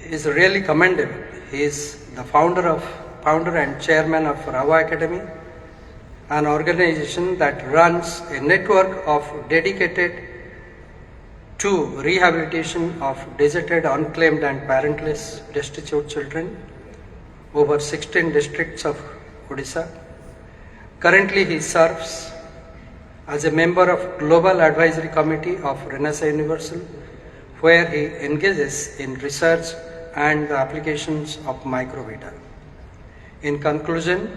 is really commendable. He is the founder and chairman of Rava Academy, an organization that runs a network of dedicated to rehabilitation of deserted, unclaimed and parentless destitute children over 16 districts of ODISHA. Currently, he serves as a member of Global Advisory Committee of Renaissance Universal, where he engages in research and the applications of microvita. In conclusion,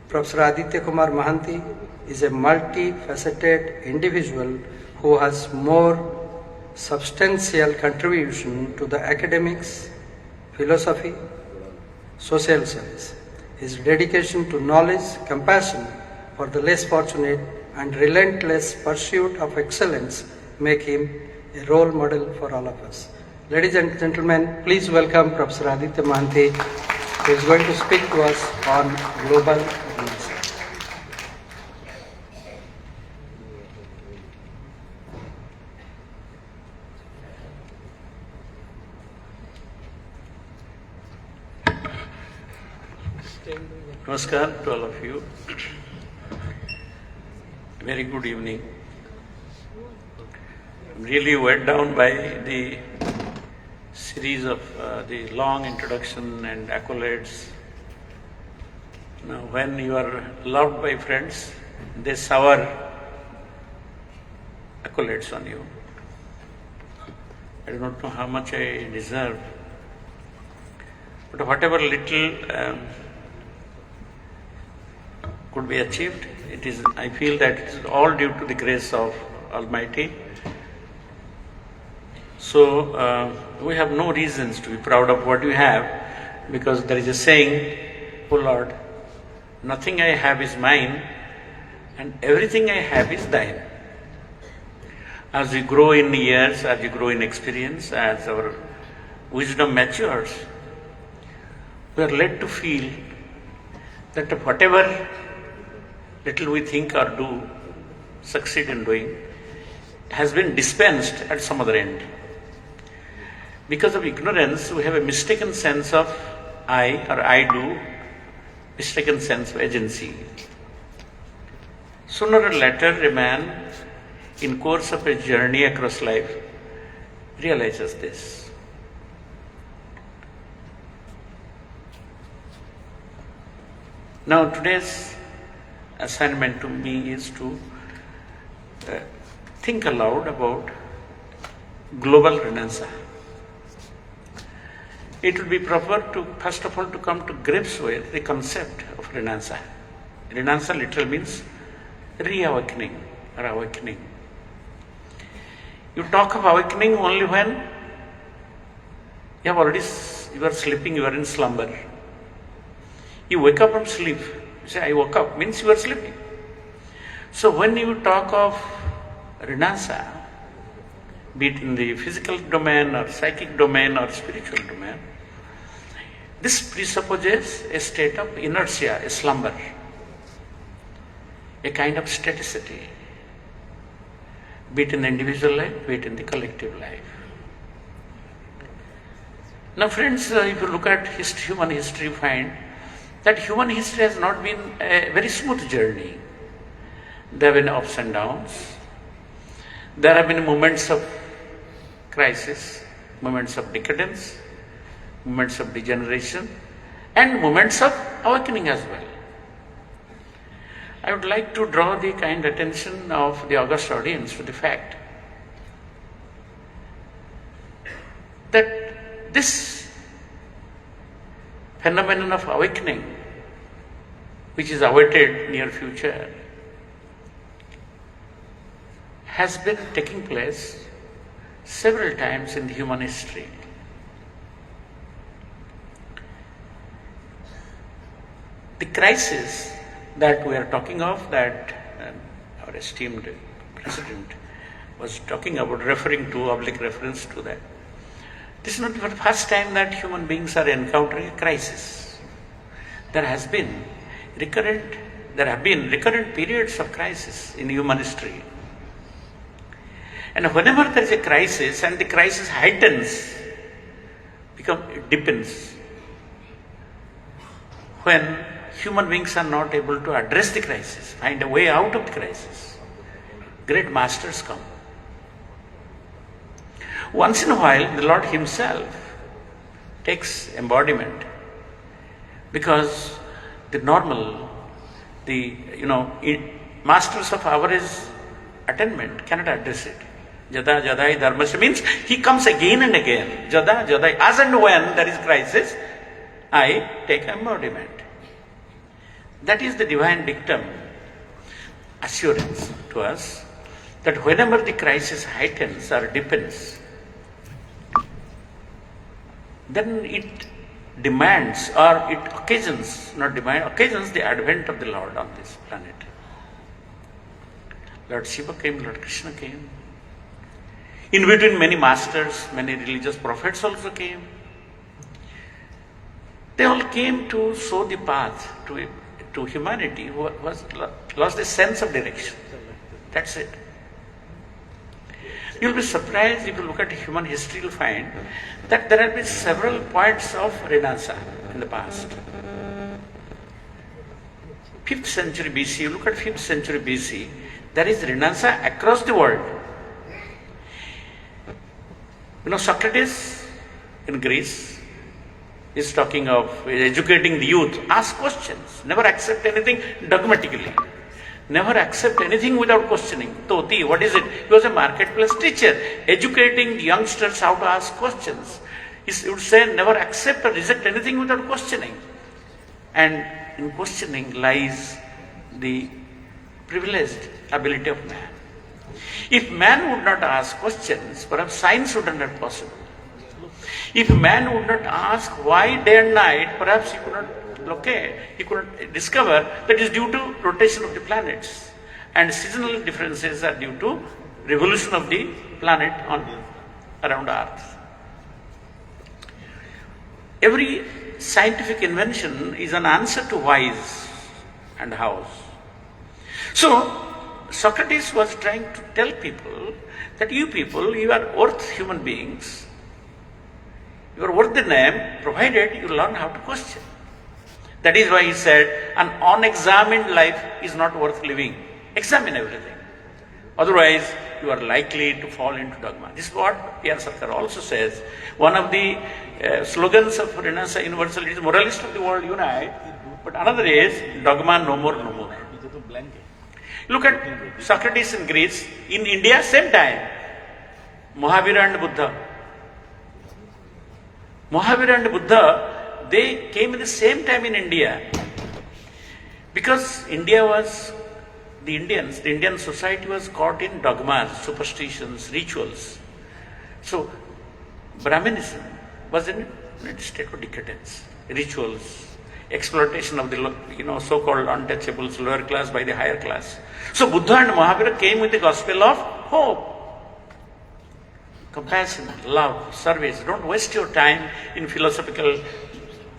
Professor Aditya Mohanty is a multifaceted individual who has more substantial contribution to the academics, philosophy, social service. His dedication to knowledge, compassion for the less fortunate and relentless pursuit of excellence make him a role model for all of us. Ladies and gentlemen, please welcome Professor Aditya Mohanty, who is going to speak to us on global governance. Namaskar to all of you. Very good evening. I'm really weighed down by the series of the long introduction and accolades. Now, when you are loved by friends, they shower accolades on you. I do not know how much I deserve, but whatever little could be achieved, I feel that it is all due to the grace of Almighty. So we have no reasons to be proud of what we have, because there is a saying, "O Lord, nothing I have is mine, and everything I have is thine." As we grow in years, as we grow in experience, as our wisdom matures, we are led to feel that whatever little we think or do, succeed in doing, has been dispensed at some other end. Because of ignorance, we have a mistaken sense of I or I do, mistaken sense of agency. Sooner or later, a man, in course of a journey across life, realizes this. Now, today's assignment to me is to think aloud about global renaissance. It would be proper to, first of all, to come to grips with the concept of renaissance. Renaissance literally means reawakening or awakening. You talk of awakening only when you are sleeping, you are in slumber. You wake up from sleep. You say, I woke up, means you are sleeping. So when you talk of renaissance, be it in the physical domain or psychic domain or spiritual domain, this presupposes a state of inertia, a slumber, a kind of staticity, be it in the individual life, be it in the collective life. Now friends, if you look at human history, you find that human history has not been a very smooth journey. There have been ups and downs. There have been moments of crisis, moments of decadence, moments of degeneration, and moments of awakening as well. I would like to draw the kind attention of the august audience to the fact that this phenomenon of awakening, which is awaited near future, has been taking place several times in the human history. The crisis that we are talking of, that our esteemed President was talking about, referring to, oblique reference to that, this is not the first time that human beings are encountering a crisis. There have been recurrent periods of crisis in human history. And whenever there is a crisis and the crisis heightens, it depends. When human beings are not able to address the crisis, find a way out of the crisis, great masters come. Once in a while, the Lord Himself takes embodiment, because the masters of average attainment cannot address it. Jada jadai dharmasya means he comes again and again. Jada jadai, as and when there is crisis, I take embodiment. That is the divine dictum, assurance to us that whenever the crisis heightens or deepens, then it demands or it occasions the advent of the Lord on this planet. Lord Shiva came, Lord Krishna came. In between, many masters, many religious prophets also came. They all came to show the path to humanity who was lost the sense of direction. That's it. You'll be surprised if you look at human history, you'll find that there have been several points of Renaissance in the past. 5th century BC, you look at 5th century BC, there is Renaissance across the world. Socrates in Greece is talking of educating the youth. Ask questions. Never accept anything dogmatically. Never accept anything without questioning. Toti, what is it? He was a marketplace teacher, educating the youngsters how to ask questions. He would say, never accept or reject anything without questioning. And in questioning lies the privileged ability of man. If man would not ask questions, perhaps science would not be possible. If man would not ask why day and night, perhaps he could not discover that is due to rotation of the planets, and seasonal differences are due to revolution of the planet around Earth. Every scientific invention is an answer to whys and hows. So, Socrates was trying to tell people that you people, you are worth human beings. You are worth the name, provided you learn how to question. That is why he said, an unexamined life is not worth living. Examine everything. Otherwise, you are likely to fall into dogma. This is what P.R. Sarkar also says. One of the slogans of Renaissance Universality is moralists of the world unite, but another is dogma no more, no more. Look at Socrates in Greece. In India, same time. Mahavira and Buddha, they came at the same time in India. Because the Indian society was caught in dogmas, superstitions, rituals. So, Brahminism was in a state of decadence. Rituals, exploitation of the so-called untouchables, lower class by the higher class. So Buddha and Mahavira came with the gospel of hope, compassion, love, service. Don't waste your time in philosophical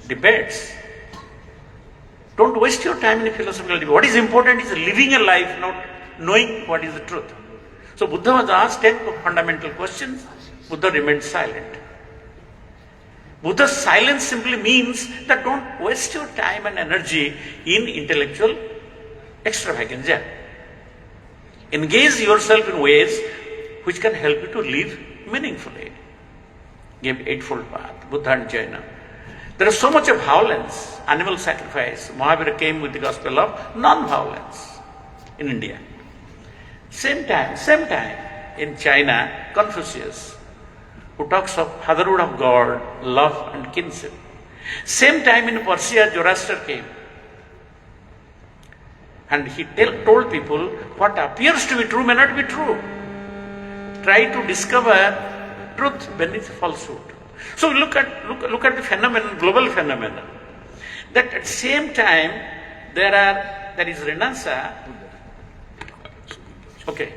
debates. Don't waste your time in philosophical debate. What is important is living a life, not knowing what is the truth. So Buddha was asked 10 fundamental questions. Buddha remained silent. Buddha's silence simply means that don't waste your time and energy in intellectual extravaganza. Engage yourself in ways which can help you to live meaningfully. Gave eightfold path, Buddha and Jaina. There is so much of violence, animal sacrifice. Mahavira came with the gospel of non-violence in India. Same time, in China, Confucius, who talks of fatherhood of God, love and kinship. Same time in Persia, Zoroaster came. And he told people what appears to be true may not be true. Try to discover truth beneath falsehood. So look at the phenomenon, global phenomenon. That at the same time there is Renaissance. Okay.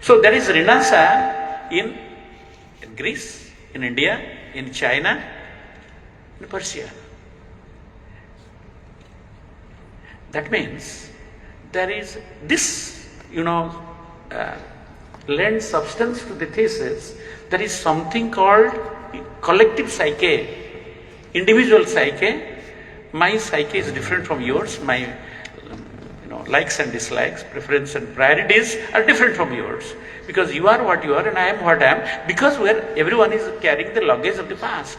So there is Renaissance in Greece, in India, in China, in Persia. That means there is this, lends substance to the thesis. There is something called collective psyche individual psyche, my psyche is different from yours, my likes and dislikes, preference and priorities are different from yours. Because you are what you are and I am what I am, because everyone is carrying the luggage of the past.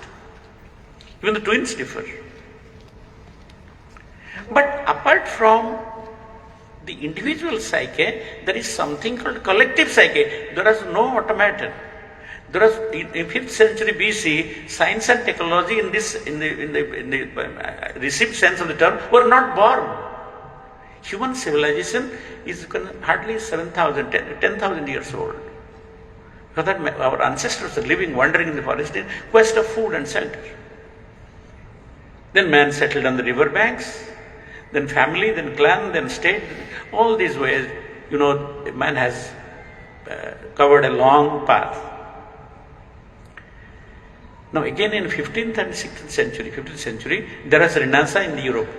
Even the twins differ. But apart from the individual psyche, there is something called collective psyche. There is no automaton. There was in 5th century BC, science and technology in the received sense of the term were not born. Human civilization is hardly 7,000, 10,000 years old. Because that our ancestors are living, wandering in the forest in quest of food and shelter. Then man settled on the river banks, then family, then clan, then state. All these ways, man has covered a long path. Now again in 15th and 15th century, there was a Renaissance in Europe.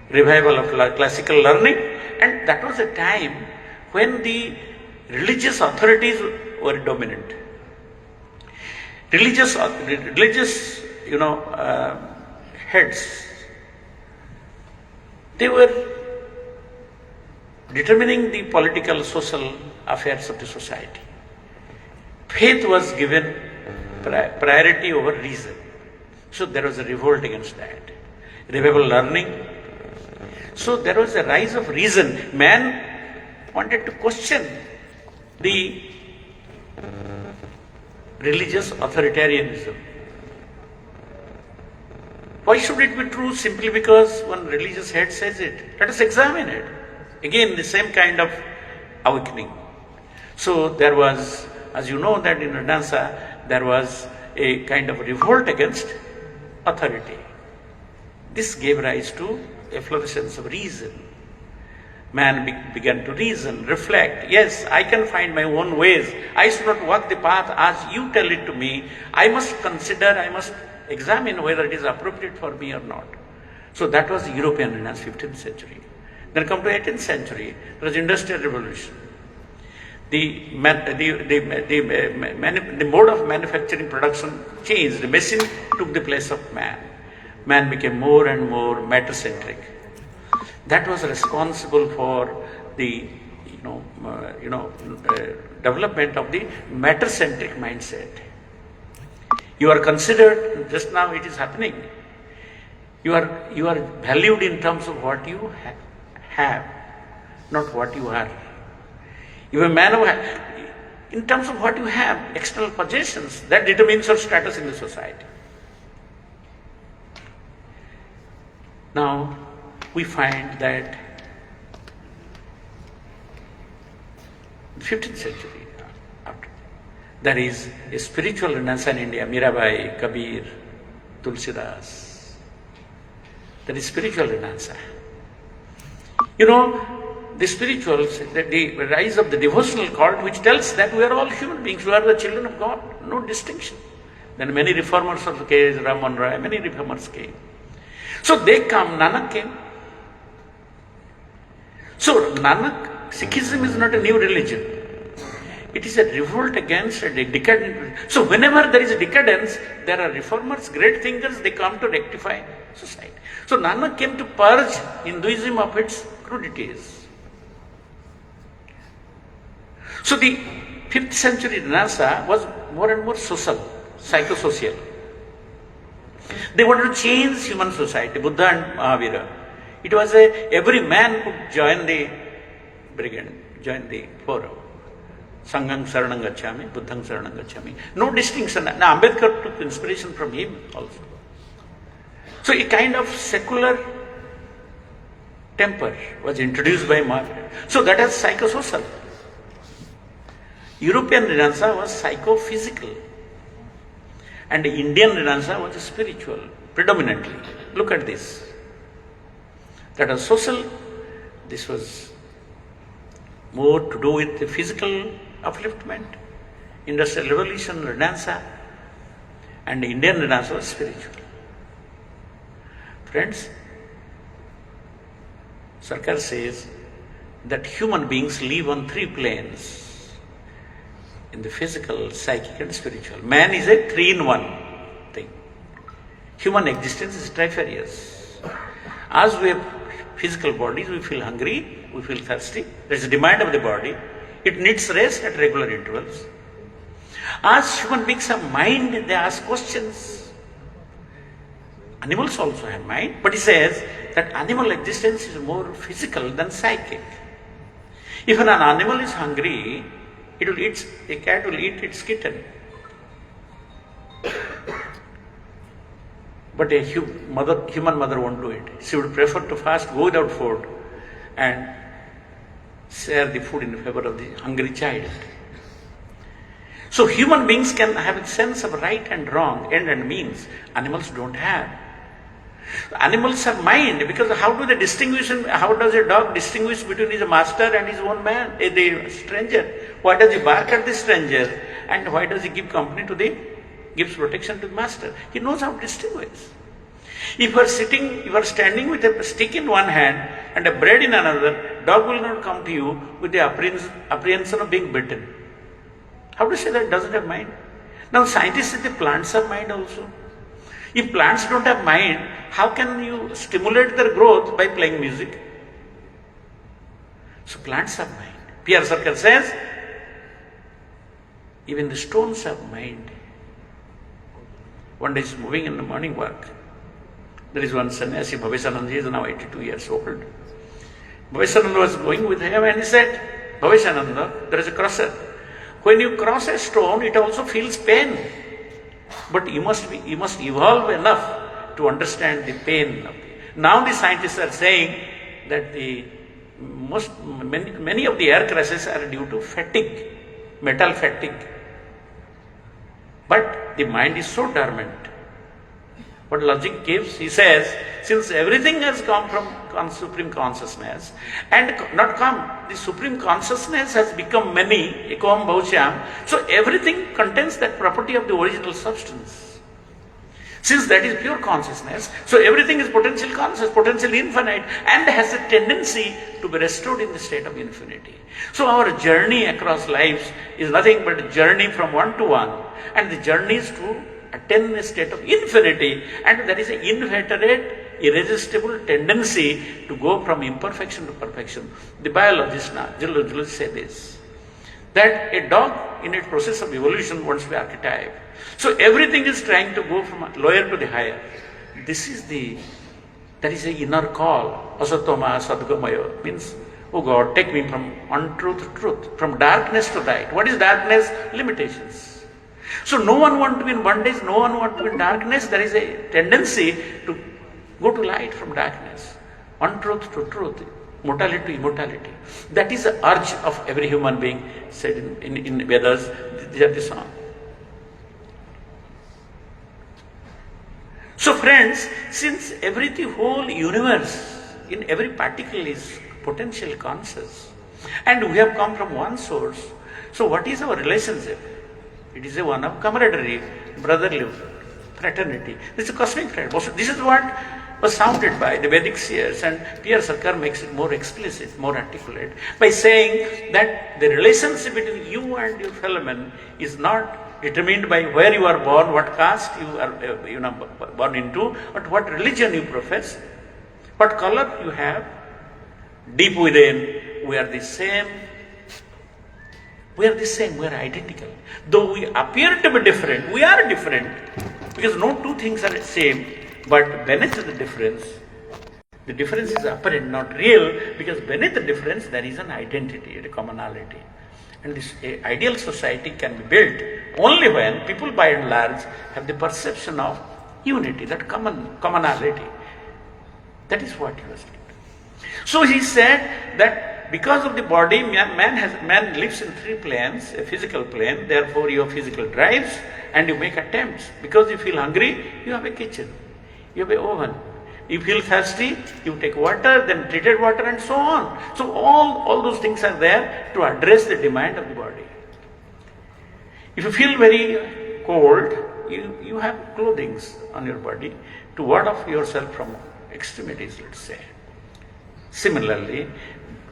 Revival of classical learning, and that was a time when the religious authorities were dominant. Religious heads, they were determining the political, social affairs of the society. Faith was given priority over reason. So there was a revolt against that. Revival learning. So there was a rise of reason. Man wanted to question the religious authoritarianism. Why should it be true simply because one religious head says it? Let us examine it. Again, the same kind of awakening. So there was, as you know, that in Renaissance, there was a kind of revolt against authority. This gave rise to a fluorescence of reason. Man began to reason, reflect. Yes, I can find my own ways. I should not walk the path as you tell it to me. I must consider, I must examine whether it is appropriate for me or not. So that was the European Renaissance, 15th century. Then come to 18th century, there was Industrial Revolution. The mode of manufacturing production changed. The machine took the place of man. Man became more and more matter-centric. That was responsible for the development of the matter-centric mindset. You are considered, just now it is happening, you are valued in terms of what you have, not what you are. You are a man of, in terms of what you have, external possessions, that determines your status in the society. Now, we find that 15th century, there is a spiritual renaissance in India, Mirabai, Kabir, Tulsidas. There is spiritual renaissance. The spirituals, the rise of the devotional cult, which tells that we are all human beings, we are the children of God, no distinction. Then many reformers of the case, Raman Rai, many reformers came. So they come, Nanak came. So Nanak, Sikhism is not a new religion. It is a revolt against a decadent. So whenever there is a decadence, there are reformers, great thinkers, they come to rectify society. So Nanak came to purge Hinduism of its crudities. So the 5th century Renaissance was more and more social, psychosocial. They wanted to change human society, Buddha and Mahavira. It was every man could join the brigade, join the forum. Sangham Saranam Gacchami, Buddham Saranam Gacchami. No distinction. Now Ambedkar took inspiration from him also. So a kind of secular temper was introduced by Mahavira. So that is psychosocial. European Renaissance was psychophysical. And the Indian Renaissance was spiritual, predominantly. Look at this. That was social. This was more to do with the physical upliftment. Industrial Revolution, Renaissance. And the Indian Renaissance was spiritual. Friends, Sarkar says that human beings live on 3 planes. In the physical, psychic and spiritual. Man is a 3-in-1 thing. human existence is trifarious. As we have physical bodies, we feel hungry, we feel thirsty. There is a demand of the body. It needs rest at regular intervals. As human beings have mind, they ask questions. Animals also have mind, but he says that animal existence is more physical than psychic. If an animal is hungry, a cat will eat its kitten. But a human mother won't do it. She would prefer to fast, go without food, and share the food in favor of the hungry child. So human beings can have a sense of right and wrong, end and means. Animals don't have. Animals have mind, because how do they distinguish, how does a dog distinguish between his master and his own man, the stranger? Why does he bark at the stranger, and why does he give company to gives protection to the master? He knows how to distinguish. If you are standing with a stick in one hand and a bread in another, dog will not come to you with the apprehension of being bitten. How to say that doesn't have mind? Now scientists say the plants have mind also. If plants don't have mind, how can you stimulate their growth by playing music? So plants have mind. Pierre Sarkar says, even the stones have mind. One day he's moving in the morning walk. There is one sannyasi, Bhavesananda, he is now 82 years old. Bhavesananda was going with him and he said, Bhavesananda, there is a crosser. When you cross a stone, it also feels pain. But you must evolve enough to understand the pain. Now the scientists are saying that many of the air crashes are due to fatigue, metal fatigue. But the mind is so dormant. What logic gives, he says, since everything has come from Supreme Consciousness, and not come, the Supreme Consciousness has become many, ekam bhaushyam, so everything contains that property of the original substance. Since that is pure consciousness, so everything is potential conscious, potentially infinite, and has a tendency to be restored in the state of infinity. So our journey across lives is nothing but a journey from one to one, and the journey is to attain a state of infinity, and there is an inveterate, irresistible tendency to go from imperfection to perfection. The biologists now, geologists say this, that a dog in its process of evolution wants to be archetype. So everything is trying to go from lower to the higher. There is an inner call, asatoma sadgamaya, means, oh God, take me from untruth to truth, from darkness to light. What is darkness? Limitations. So no one wants to be in bondage, no one wants to be in darkness. There is a tendency to go to light from darkness, untruth to truth, mortality to immortality. That is the urge of every human being, said in Vedas. These are the song. So friends, since the whole universe, in every particle is potential conscious, and we have come from one source, so what is our relationship? It is a one of camaraderie, brotherly fraternity. This is a cosmic fraternity. This is what was sounded by the Vedic seers, and Pierre Sarkar makes it more explicit, more articulate, by saying that the relationship between you and your fellow man is not determined by where you are born, what caste you are born into, but what religion you profess, what color you have. Deep within, we are the same. We are the same, we are identical. Though we appear to be different, we are different, because no two things are the same, but beneath the difference is apparent, not real, because beneath the difference there is an identity, a commonality. And this ideal society can be built only when people by and large have the perception of unity, that commonality. That is what he was doing. So he said that because of the body, man lives in three planes, a physical plane, therefore you have physical drives and you make attempts. Because you feel hungry, you have a kitchen, you have an oven. You feel thirsty, you take water, then treated water and so on. So all those things are there to address the demand of the body. If you feel very cold, you have clothing on your body to ward off yourself from extremities, let's say. Similarly,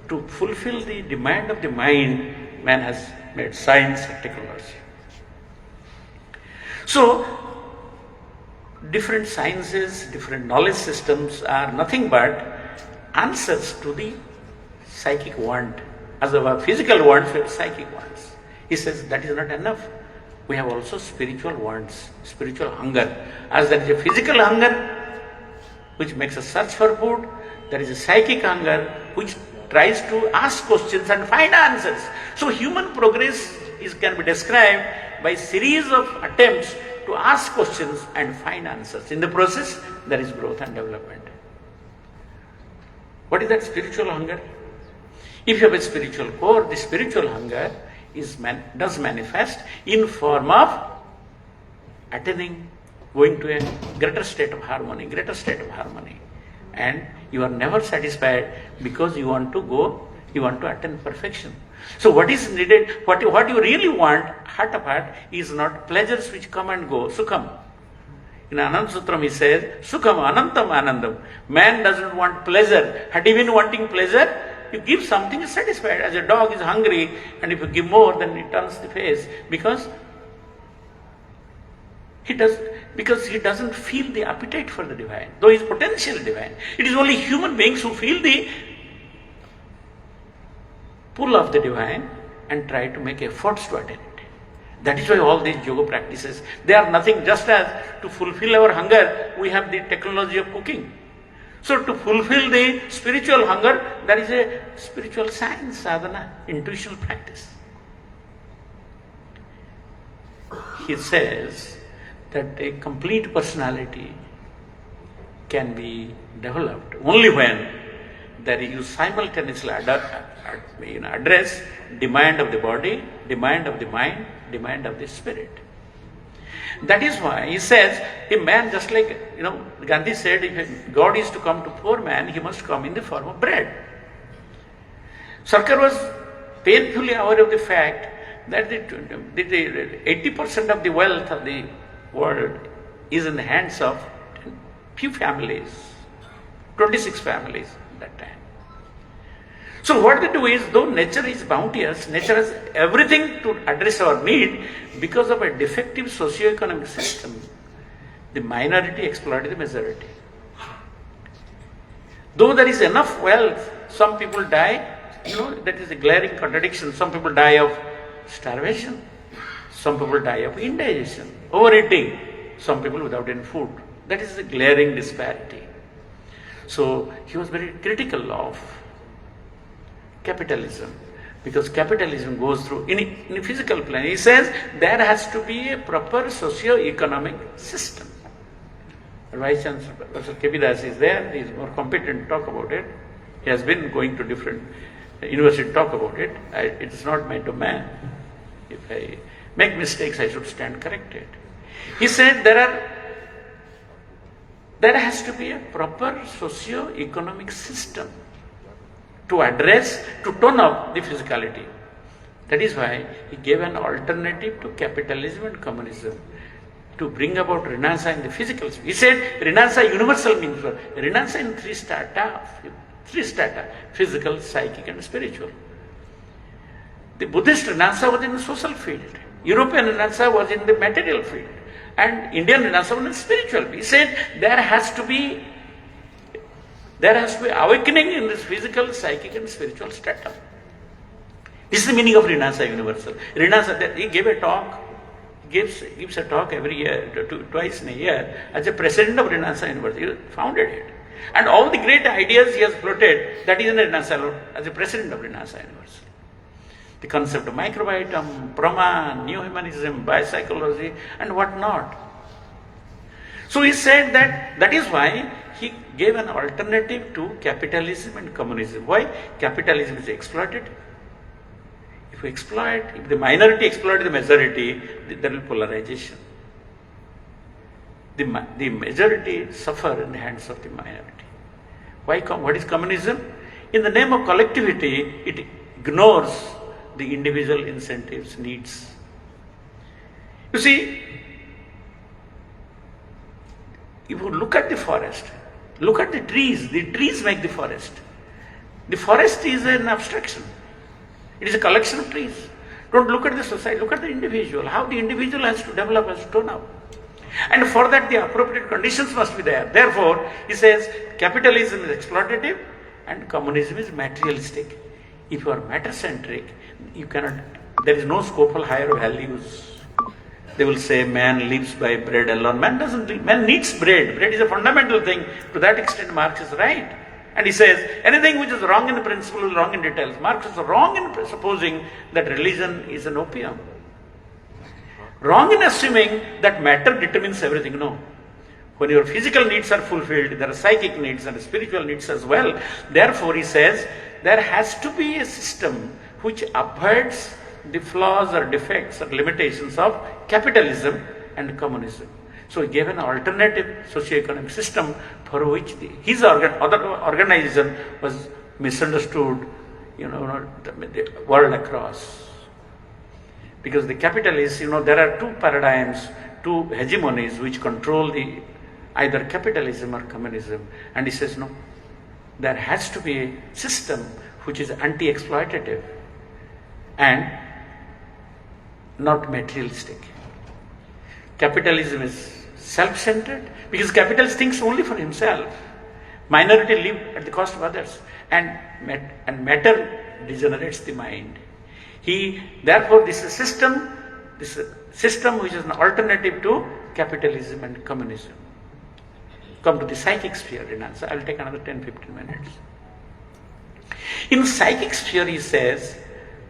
to fulfill the demand of the mind, man has made science and technology. So, different sciences, different knowledge systems are nothing but answers to the psychic want. As our physical wants, we have psychic wants. He says that is not enough. We have also spiritual wants, spiritual hunger. As there is a physical hunger which makes us search for food, there is a psychic hunger which tries to ask questions and find answers. So human progress can be described by series of attempts to ask questions and find answers. In the process, there is growth and development. What is that spiritual hunger? If you have a spiritual core, the spiritual hunger does manifest in form of attaining, going to a greater state of harmony, And you are never satisfied because you want to attain perfection. So what is needed, what you really want, heart of heart, is not pleasures which come and go, sukham. In Anand Sutram he says, sukham anantam anandam. Man doesn't want pleasure. Had he been wanting pleasure, you give something, is satisfied. As a dog is hungry, and if you give more, then it turns the face because he doesn't feel the appetite for the divine, though he is potentially divine. It is only human beings who feel the pull of the divine and try to make efforts to attain it. That is why all these yoga practices, they are nothing, just as to fulfill our hunger, we have the technology of cooking. So to fulfill the spiritual hunger, there is a spiritual science, sadhana, intuitional practice. He says that a complete personality can be developed only when that you simultaneously address demand of the body, demand of the mind, demand of the spirit. That is why he says, a man, just like, Gandhi said, if God is to come to poor man, he must come in the form of bread. Sarkar was painfully aware of the fact that the 80% of the wealth of the world is in the hands of few families, 26 families at that time. So what they do is, though nature is bounteous, nature has everything to address our need, because of a defective socioeconomic system, the minority exploited the majority. Though there is enough wealth, some people die, that is a glaring contradiction. Some people die of starvation, some people die of indigestion, overeating, some people without any food. That is a glaring disparity. So he was very critical of capitalism, because capitalism goes through in a physical plane. He says there has to be a proper socio-economic system. Vice Chancellor Professor K.P. Das is there, he is more competent to talk about it. He has been going to different universities to talk about it. It is not my domain. If I make mistakes, I should stand corrected. He said there has to be a proper socio-economic system to address, to tone up the physicality. That is why he gave an alternative to capitalism and communism, to bring about Renascence in the physical space. He said Renascence universal means for Renascence in three strata, physical, psychic and spiritual. The Buddhist Renascence was in the social field, European Renascence was in the material field, and Indian Renascence was in the spiritual field. He said there has to be awakening in this physical, psychic and spiritual strata. This is the meaning of Renascence universal. Renascence, he gave a talk, gives a talk every year, twice in a year, as a president of Renascence University. He founded it. And all the great ideas he has floated, that is in Renascence, as a president of Renascence University. The concept of microbiome, Brahma, new humanism, biopsychology, and what not. So he said that is why he gave an alternative to capitalism and communism. Why? Capitalism is exploited. If the minority exploit the majority, there will be polarization. The majority suffer in the hands of the minority. Why? What is communism? In the name of collectivity, it ignores the individual incentives, needs. You see, if you look at the forest, look at the trees make the forest. The forest is an abstraction. It is a collection of trees. Don't look at the society, look at the individual, how the individual has to develop, has to turn up. And for that the appropriate conditions must be there. Therefore, he says capitalism is exploitative and communism is materialistic. If you are matter-centric, you cannot, there is no scope for higher values. They will say man lives by bread alone. Man needs bread. Bread is a fundamental thing. To that extent, Marx is right. And he says, anything which is wrong in principle is wrong in details. Marx is wrong in supposing that religion is an opium. Wrong in assuming that matter determines everything. No. When your physical needs are fulfilled, there are psychic needs and spiritual needs as well. Therefore, he says, there has to be a system which avoids the flaws or defects or limitations of capitalism and communism. So he gave an alternative socioeconomic system for which his other organization was misunderstood, the world across. Because the capitalists, there are two paradigms, two hegemonies which control either capitalism or communism. And he says, no, there has to be a system which is anti-exploitative and not materialistic. Capitalism is self-centered because capitalist thinks only for himself. Minority live at the cost of others, and matter degenerates the mind. Therefore, this is a system which is an alternative to capitalism and communism. Come to the psychic sphere in answer. I will take another 10-15 minutes. In psychic sphere, he says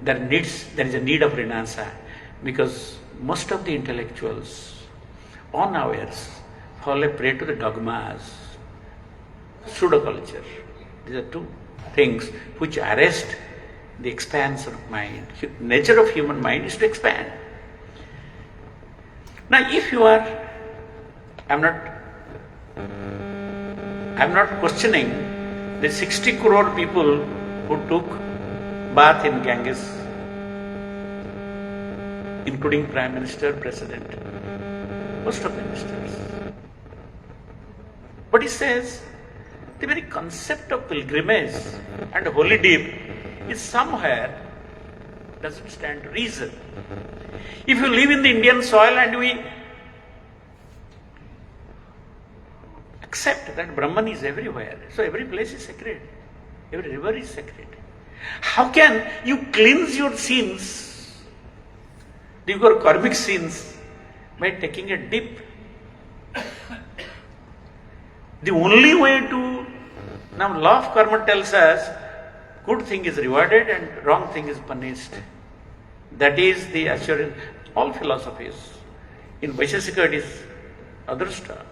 there is a need of renaissance because most of the intellectuals unawares fall a prey to the dogmas, pseudo-culture. These are two things which arrest the expansion of mind. Nature of human mind is to expand. Now, if you are, I'm not questioning the 60 crore people who took bath in Ganges, including Prime Minister, President, most of the ministers. But he says the very concept of pilgrimage and holy deep is somewhere doesn't stand to reason. If you live in the Indian soil and we accept that Brahman is everywhere, so every place is sacred, every river is sacred. How can you cleanse your sins, your karmic sins, by taking a dip? The only way to, now law of karma tells us, good thing is rewarded and wrong thing is punished. That is the assurance. All philosophies. In Vaisheshika it is Adrashta.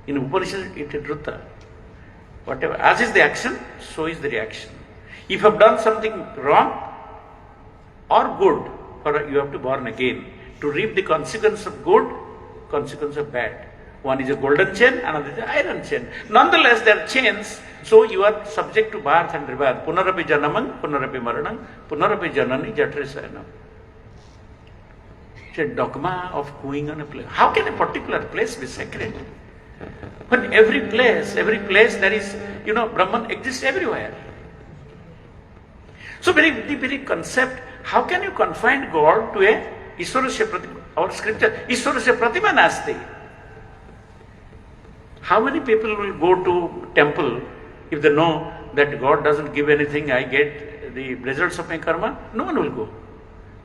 In Upanishad it is Drutta. Whatever. As is the action, so is the reaction. If you have done something wrong or good, you have to born again to reap the consequence of good, consequence of bad. One is a golden chain, another is an iron chain. Nonetheless, they are chains, so you are subject to birth and rebirth. Punarapi janamang, punarapi maranang, punarapi janani jatresayanam. It's a dogma of going on a place. How can a particular place be sacred? When every place there is, Brahman exists everywhere. So the very concept, how can you confine God to a Ishwarasya Pratima? Our scripture, Ishwarasya Pratima Nasti. How many people will go to temple if they know that God doesn't give anything, I get the results of my karma? No one will go.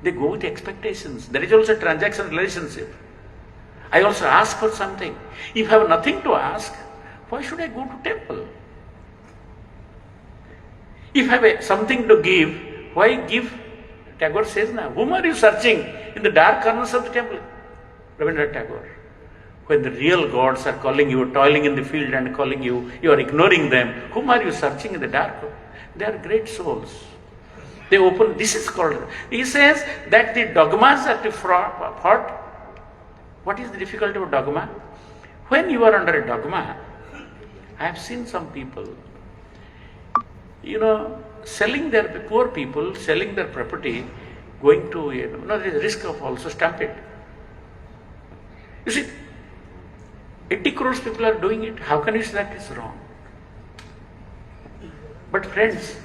They go with expectations. There is also a transaction relationship. I also ask for something. If I have nothing to ask, why should I go to temple? If I have something to give, why give? Tagore says now, whom are you searching in the dark corners of the temple? Rabindranath Tagore. When the real gods are calling you, toiling in the field and calling you, you are ignoring them. Whom are you searching in the dark? They are great souls. They open, this is called, he says that the dogmas are fought. What is the difficulty of dogma? When you are under a dogma, I have seen some people, selling their, poor people, selling their property, going to, there is risk of also stampede. You see, 80 crores people are doing it. How can you say that is wrong? But friends,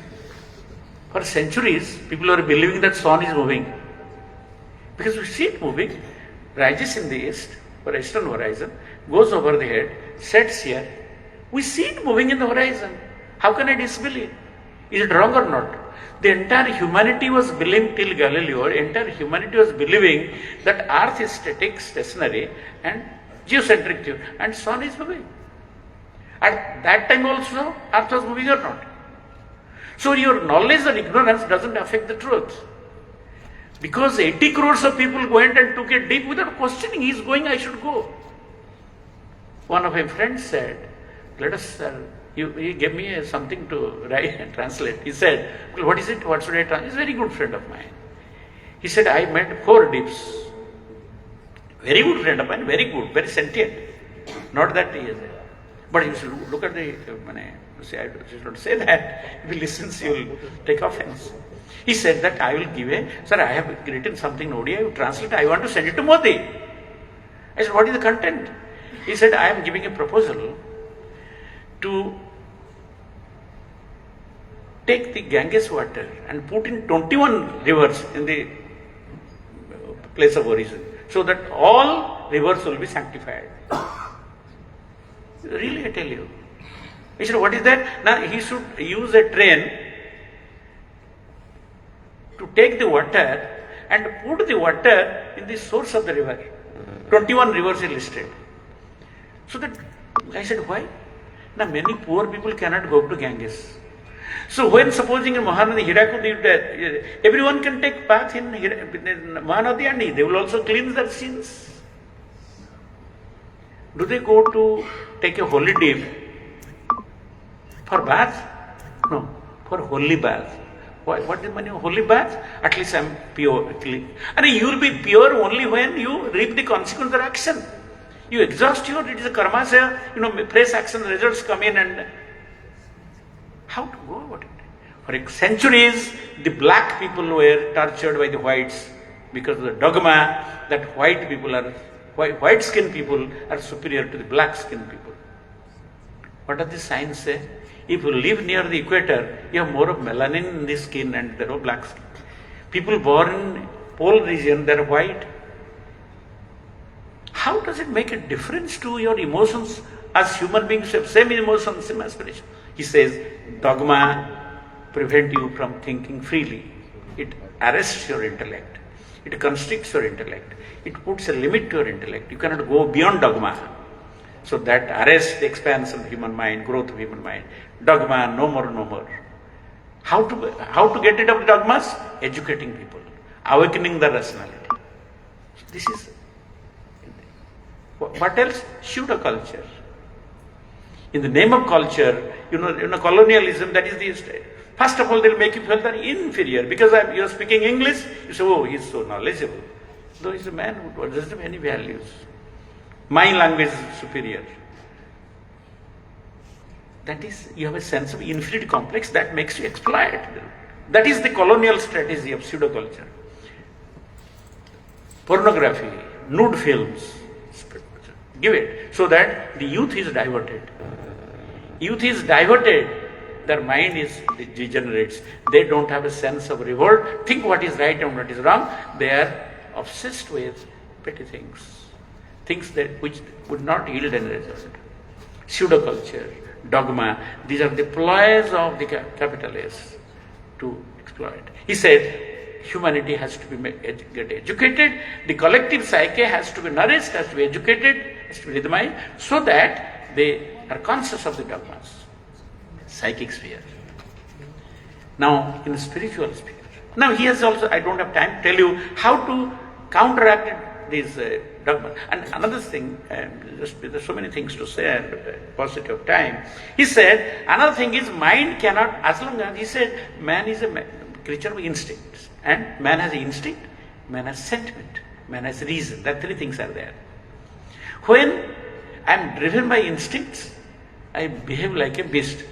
for centuries, people are believing that sun is moving. Because we see it moving. rises in the east, or eastern horizon, goes over the head, sets here. We see it moving in the horizon. How can I disbelieve? Is it wrong or not? The entire humanity was believing till Galileo, entire humanity was believing that earth is static, stationary and geocentric view, and sun is moving. At that time also, earth was moving or not? So your knowledge or ignorance doesn't affect the truth. Because 80 crores of people went and took it deep without questioning, he is going, I should go. One of my friends said, let us, he gave me something to write and translate. He said, well, what is it? What should I translate? He's a very good friend of mine. He said, I met 4 dips. Very good friend of mine, very good, very sentient. Not that he is. But you should look at the, see, I should say that. If he listens, he will take offense. He said that I will give sir, I have written something in ODI, you translate, I want to send it to Modi. I said, what is the content? He said, I am giving a proposal to take the Ganges water and put in 21 rivers in the place of origin, so that all rivers will be sanctified. Really, I tell you. He said, what is that? Now he should use a train to take the water and put the water in the source of the river. 21 rivers he listed. So that, I said, why? Now many poor people cannot go up to Ganges. So when supposing in Mohanty, Hirakud, everyone can take bath in Mohanty and they will also cleanse their sins. Do they go to take a holy dip for bath? No, for holy bath. Why? What is the meaning of holy bath? At least I am pure, clean. And you will be pure only when you reap the consequence of action. You exhaust your, it is a karma, say, praise action, results come in, and how to go about it? For centuries, the black people were tortured by the whites because of the dogma that white skinned people are superior to the black skinned people. What does the science say? If you live near the equator, you have more of melanin in the skin and there are black skin. People born in pole region, they are white. How does it make a difference to your emotions? As human beings have same emotions, same aspiration. He says, dogma prevent you from thinking freely. It arrests your intellect. It constricts your intellect. It puts a limit to your intellect. You cannot go beyond dogma. So that arrests the expansion of human mind, growth of human mind. Dogma, no more, no more. How to get rid of the dogmas? Educating people, awakening the rationality. So this is, what else? Pseudo culture. In the name of culture, colonialism, that is the, first of all, they'll make you feel that inferior. Because you're speaking English, you say, oh, he's so knowledgeable. Though he's a man who doesn't have any values. My language is superior. That is, you have a sense of inferiority complex that makes you exploit. That is the colonial strategy of pseudo culture. Pornography, nude films, give it, so that the youth is diverted. Youth is diverted, their mind is degenerates. They don't have a sense of revolt, think what is right and what is wrong. They are obsessed with petty things, things which would not yield any result. Pseudo culture, dogma, these are the ploys of the capitalists to exploit. He said, humanity has to get educated, the collective psyche has to be nourished, has to be educated, has to be rhythmized, so that they are conscious of the dogmas. Psychic sphere. Now, in the spiritual sphere. Now, he has also, I don't have time to tell you how to counteract these dogmas. And another thing, there's so many things to say, and paucity of time. He said, another thing is mind cannot, as long as, he said, man is a creature of instincts. And man has instinct, man has sentiment, man has reason. That 3 things are there. When I am driven by instincts, I behave like a beast.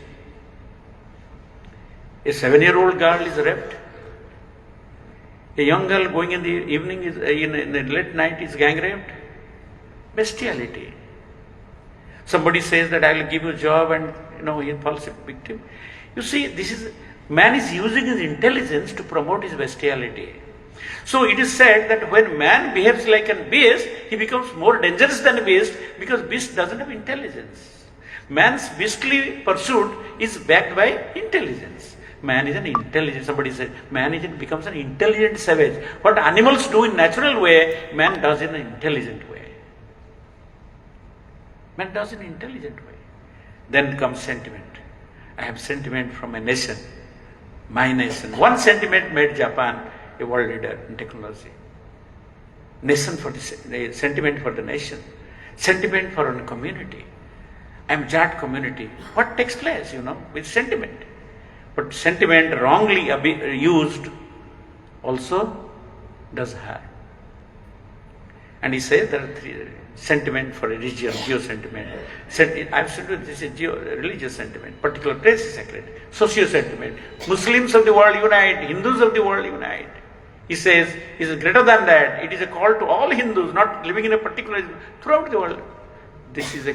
A 7-year-old girl is raped. A young girl going in the evening, in the late night, is gang raped. Bestiality. Somebody says that I will give you a job, and he falls a victim. You see, man is using his intelligence to promote his bestiality. So it is said that when man behaves like a beast, he becomes more dangerous than a beast because beast doesn't have intelligence. Man's beastly pursuit is backed by intelligence. Man is an intelligent, somebody said, becomes an intelligent savage. What animals do in natural way, man does in an intelligent way. Man does in an intelligent way. Then comes sentiment. I have sentiment from a nation, my nation. One sentiment made Japan a world leader in technology. Nation for the sentiment for the nation, sentiment for a community. I am Jat community. What takes place, with sentiment? But sentiment wrongly used also does harm. And he says there are three: sentiment for a region, geo-sentiment. Absolutely, this is religious sentiment. Particular place is sacred. Socio-sentiment. Muslims of the world unite. Hindus of the world unite. He says it is greater than that. It is a call to all Hindus, not living in a particular throughout the world. This is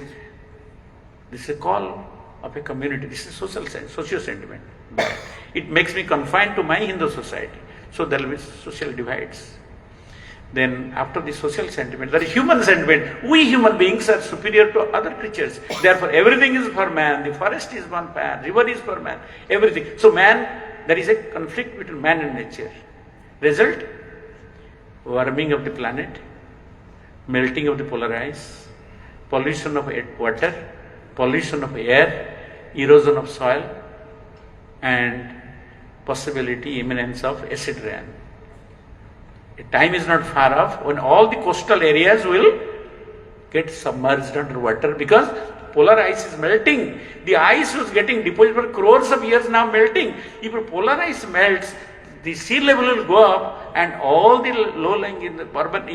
a call of a community. This is socio-sentiment. It makes me confined to my Hindu society. So there will be social divides. Then after the social sentiment, there is human sentiment. We human beings are superior to other creatures. Therefore everything is for man. The forest is one man, river is for man, everything. So man, there is a conflict between man and nature. Result, warming of the planet, melting of the polar ice, pollution of water, pollution of air, erosion of soil, and possibility, imminence of acid rain. A time is not far off when all the coastal areas will get submerged under water because polar ice is melting. The ice was getting deposited for crores of years, now melting. If polar ice melts, the sea level will go up and all the low-lying in the urban,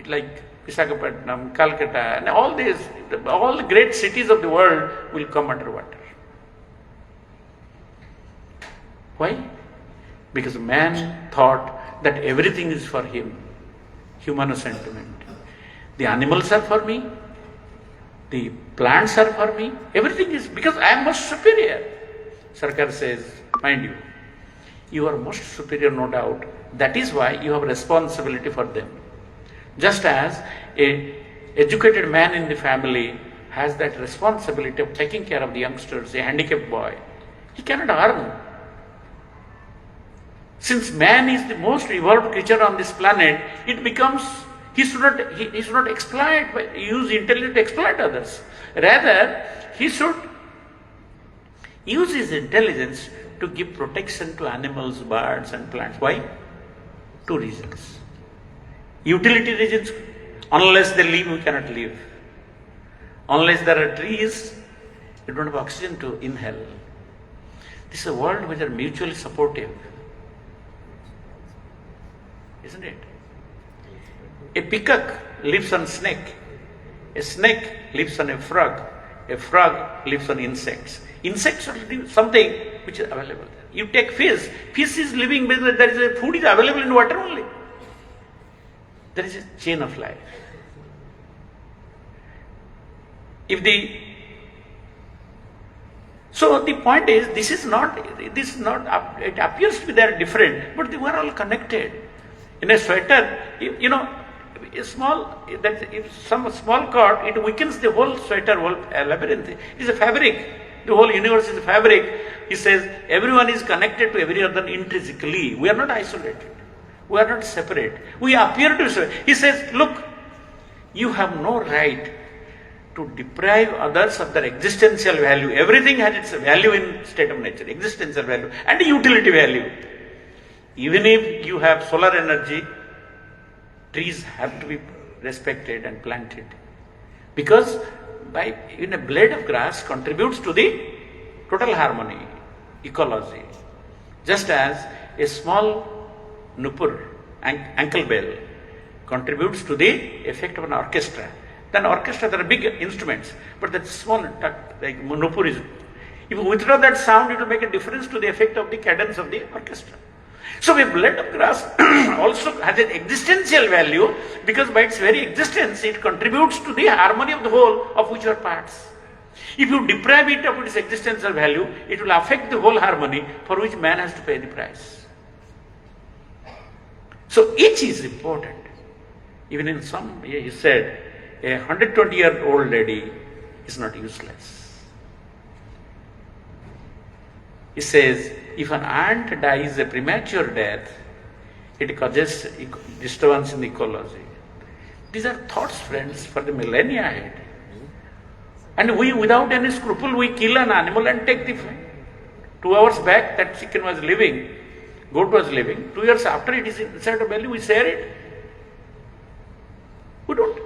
like Visakhapatnam, Calcutta, and all the great cities of the world will come under water. Why? Because man thought that everything is for him. Humano sentiment. The animals are for me. The plants are for me. Everything is because I am most superior. Sarkar says, mind you, you are most superior, no doubt. That is why you have responsibility for them. Just as an educated man in the family has that responsibility of taking care of the youngsters, a handicapped boy, he cannot earn. Since man is the most evolved creature on this planet, it becomes, he should not exploit, use intelligence to exploit others. Rather, he should use his intelligence to give protection to animals, birds and plants. Why? Two reasons. Utility reasons. Unless they live, we cannot live. Unless there are trees, you don't have oxygen to inhale. This is a world which are mutually supportive. Isn't it? A peacock lives on snake. A snake lives on a frog lives on insects. Insects are something which is available. You take fish is living because there is a food is available in water only. There is a chain of life. So the point is, it appears to be they are different, but they were all connected. In a sweater, some small cord, it weakens the whole sweater, whole labyrinth. It is a fabric. The whole universe is a fabric. He says everyone is connected to every other intrinsically. We are not isolated. We are not separate. We appear to be separate. He says, look, you have no right to deprive others of their existential value. Everything has its value in state of nature, existential value and utility value. Even if you have solar energy, trees have to be respected and planted. Because even a blade of grass contributes to the total harmony, ecology. Just as a small nupur, ankle bell, contributes to the effect of an orchestra. Then orchestra, there are big instruments, but that small, like nupur is, if you withdraw that sound, it will make a difference to the effect of the cadence of the orchestra. So a blade of grass also has an existential value because by its very existence it contributes to the harmony of the whole of which are parts. If you deprive it of its existential value, it will affect the whole harmony for which man has to pay the price. So each is important. Even in some, he said, a 120-year-old lady is not useless. He says, if an ant dies a premature death, it causes disturbance in the ecology. These are thoughts, friends, for the millennia ahead. And we, without any scruple, we kill an animal and take the fat. 2 hours back, that chicken was living, goat was living. 2 years after it is inside the belly, we share it. We don't.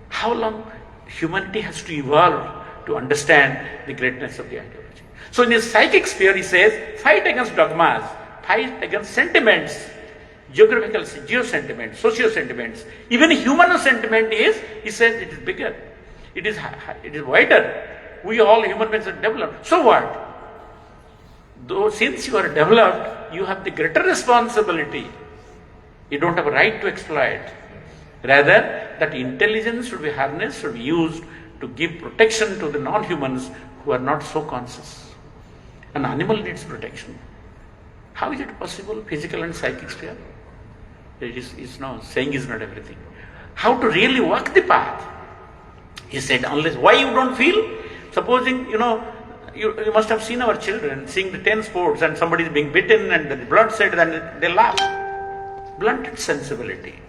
How long humanity has to evolve to understand the greatness of the ideology? So in his psychic sphere, he says, fight against dogmas, fight against sentiments, geographical, geo-sentiments, socio-sentiments. Even human sentiment is, he says, it is bigger. It is wider. We all human beings are developed. So what? Though since you are developed, you have the greater responsibility. You don't have a right to exploit. Rather, that intelligence should be harnessed, should be used to give protection to the non-humans who are not so conscious. An animal needs protection. How is it possible, physical and psychic sphere? Saying is not everything. How to really walk the path? He said, unless, why you don't feel? Supposing, you must have seen our children seeing the 10 sports and somebody is being bitten and the blood shed and they laugh. Blunted sensibility.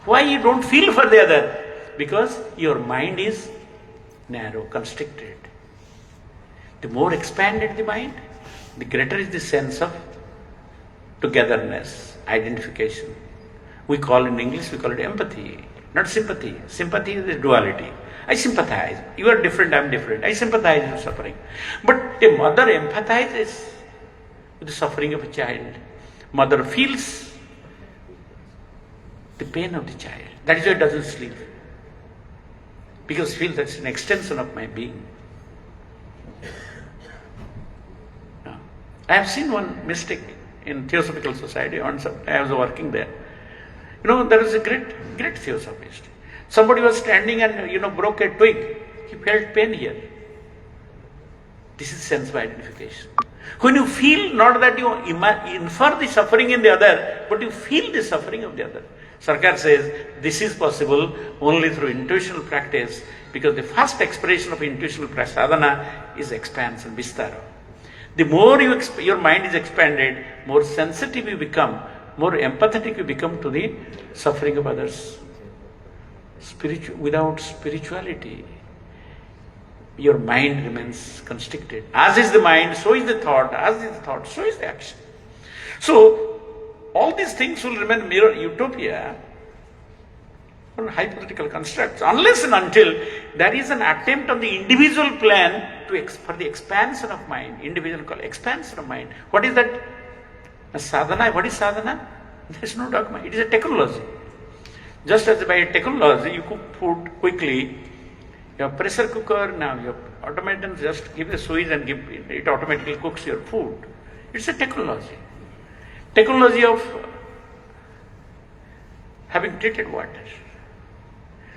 Why you don't feel for the other? Because your mind is narrow, constricted. The more expanded the mind, the greater is the sense of togetherness, identification. We call in English, we call it empathy, not sympathy. Sympathy is the duality. I sympathize. You are different, I am different. I sympathize with suffering. But a mother empathizes with the suffering of a child. Mother feels the pain of the child. That is why it doesn't sleep. Because it feels that's an extension of my being. I have seen one mystic in Theosophical Society. I was working there. There is a great theosophist. Somebody was standing and, broke a twig. He felt pain here. This is sense of identification. When you feel, not that you infer the suffering in the other, but you feel the suffering of the other. Sarkar says this is possible only through intuitional practice, because the first expression of intuitional sadhana is expansion, vistara. The more your mind is expanded, more sensitive you become, more empathetic you become to the suffering of others. Without spirituality, your mind remains constricted. As is the mind, so is the thought. As is the thought, so is the action. So, all these things will remain mere utopia or hypothetical constructs, unless and until there is an attempt on the individual plan for the expansion of mind. Individual call expansion of mind. What is that? A sadhana. What is sadhana? There is no dogma. It is a technology. Just as by technology you cook food quickly, your pressure cooker now, your automaton just give the switch and it automatically cooks your food. It's a technology. Technology of having treated water.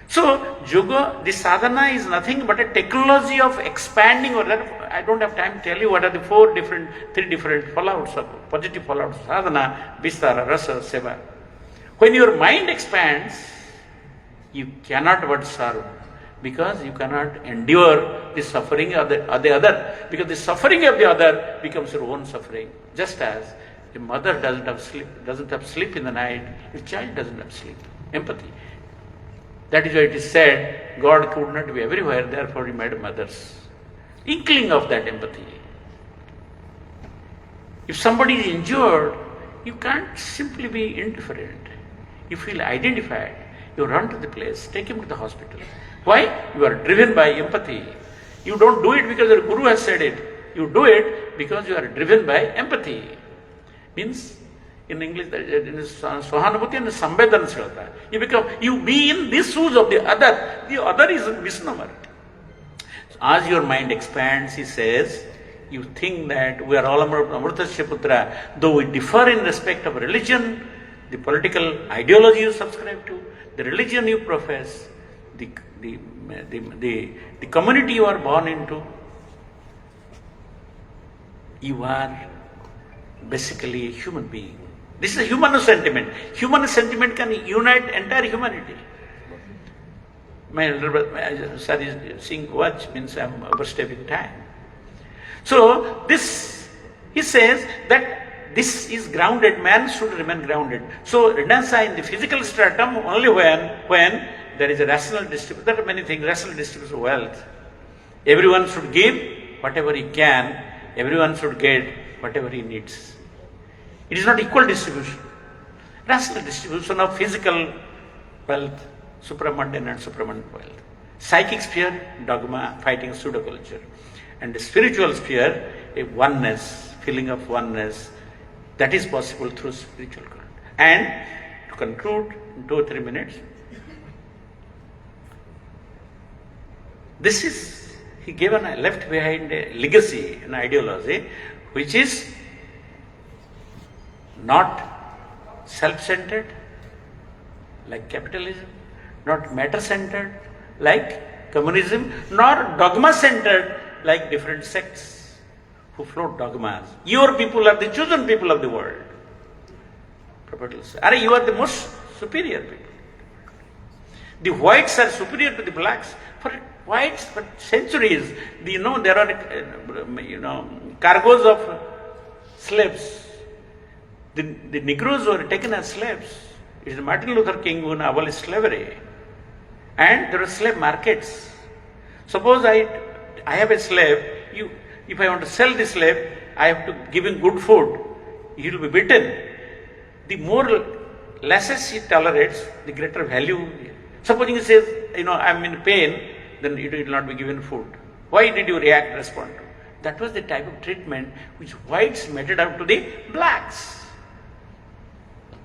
So, yoga, the sadhana is nothing but a technology of expanding, or that I don't have time to tell you what are the three different fallouts of positive fallouts: sadhana, vistara, rasa, seva. When your mind expands, you cannot but serve, because you cannot endure the suffering of the other, because the suffering of the other becomes your own suffering. Just as a mother doesn't have sleep in the night, a child doesn't have sleep. Empathy. That is why it is said, God could not be everywhere, therefore He made mothers. Inkling of that empathy. If somebody is injured, you can't simply be indifferent. You feel identified. You run to the place, take him to the hospital. Why? You are driven by empathy. You don't do it because your guru has said it. You do it because you are driven by empathy. Means, in English, Sohanubhuti and Samvedanshilata. You be in the shoes of the other. The other is a misnomer. So as your mind expands, he says, you think that we are all Amritasya Putra, though we differ in respect of religion, the political ideology you subscribe to, the religion you profess, the community you are born into, you are basically a human being. This is a human sentiment. Human sentiment can unite entire humanity. My elder brother, sorry, seeing watch means I am overstepping time. So this, he says that this is grounded, man should remain grounded. So Renaissance in the physical stratum only when there is a rational distribution, there are many things, rational distribution of wealth. Everyone should give whatever he can, everyone should get whatever he needs. It is not equal distribution. Rational distribution of physical wealth, supramundane and supramundane wealth. Psychic sphere, dogma, fighting pseudo-culture. And the spiritual sphere, a oneness, feeling of oneness, that is possible through spiritual current. And to conclude in 2 or 3 minutes, this is, he left behind a legacy, an ideology, which is not self-centered like capitalism, not matter-centered like communism, nor dogma-centered like different sects who float dogmas. Your people are the chosen people of the world. You are the most superior people. The whites are superior to the blacks. For whites, for centuries, there are cargoes of slaves. The Negroes were taken as slaves. It is Martin Luther King who abolished slavery. And there are slave markets. Suppose I have a slave, if I want to sell the slave, I have to give him good food. He will be beaten. The more losses he tolerates, the greater value. Supposing he says, I am in pain, then it will not be given food. Why did you respond to? That was the type of treatment which whites meted out to the blacks.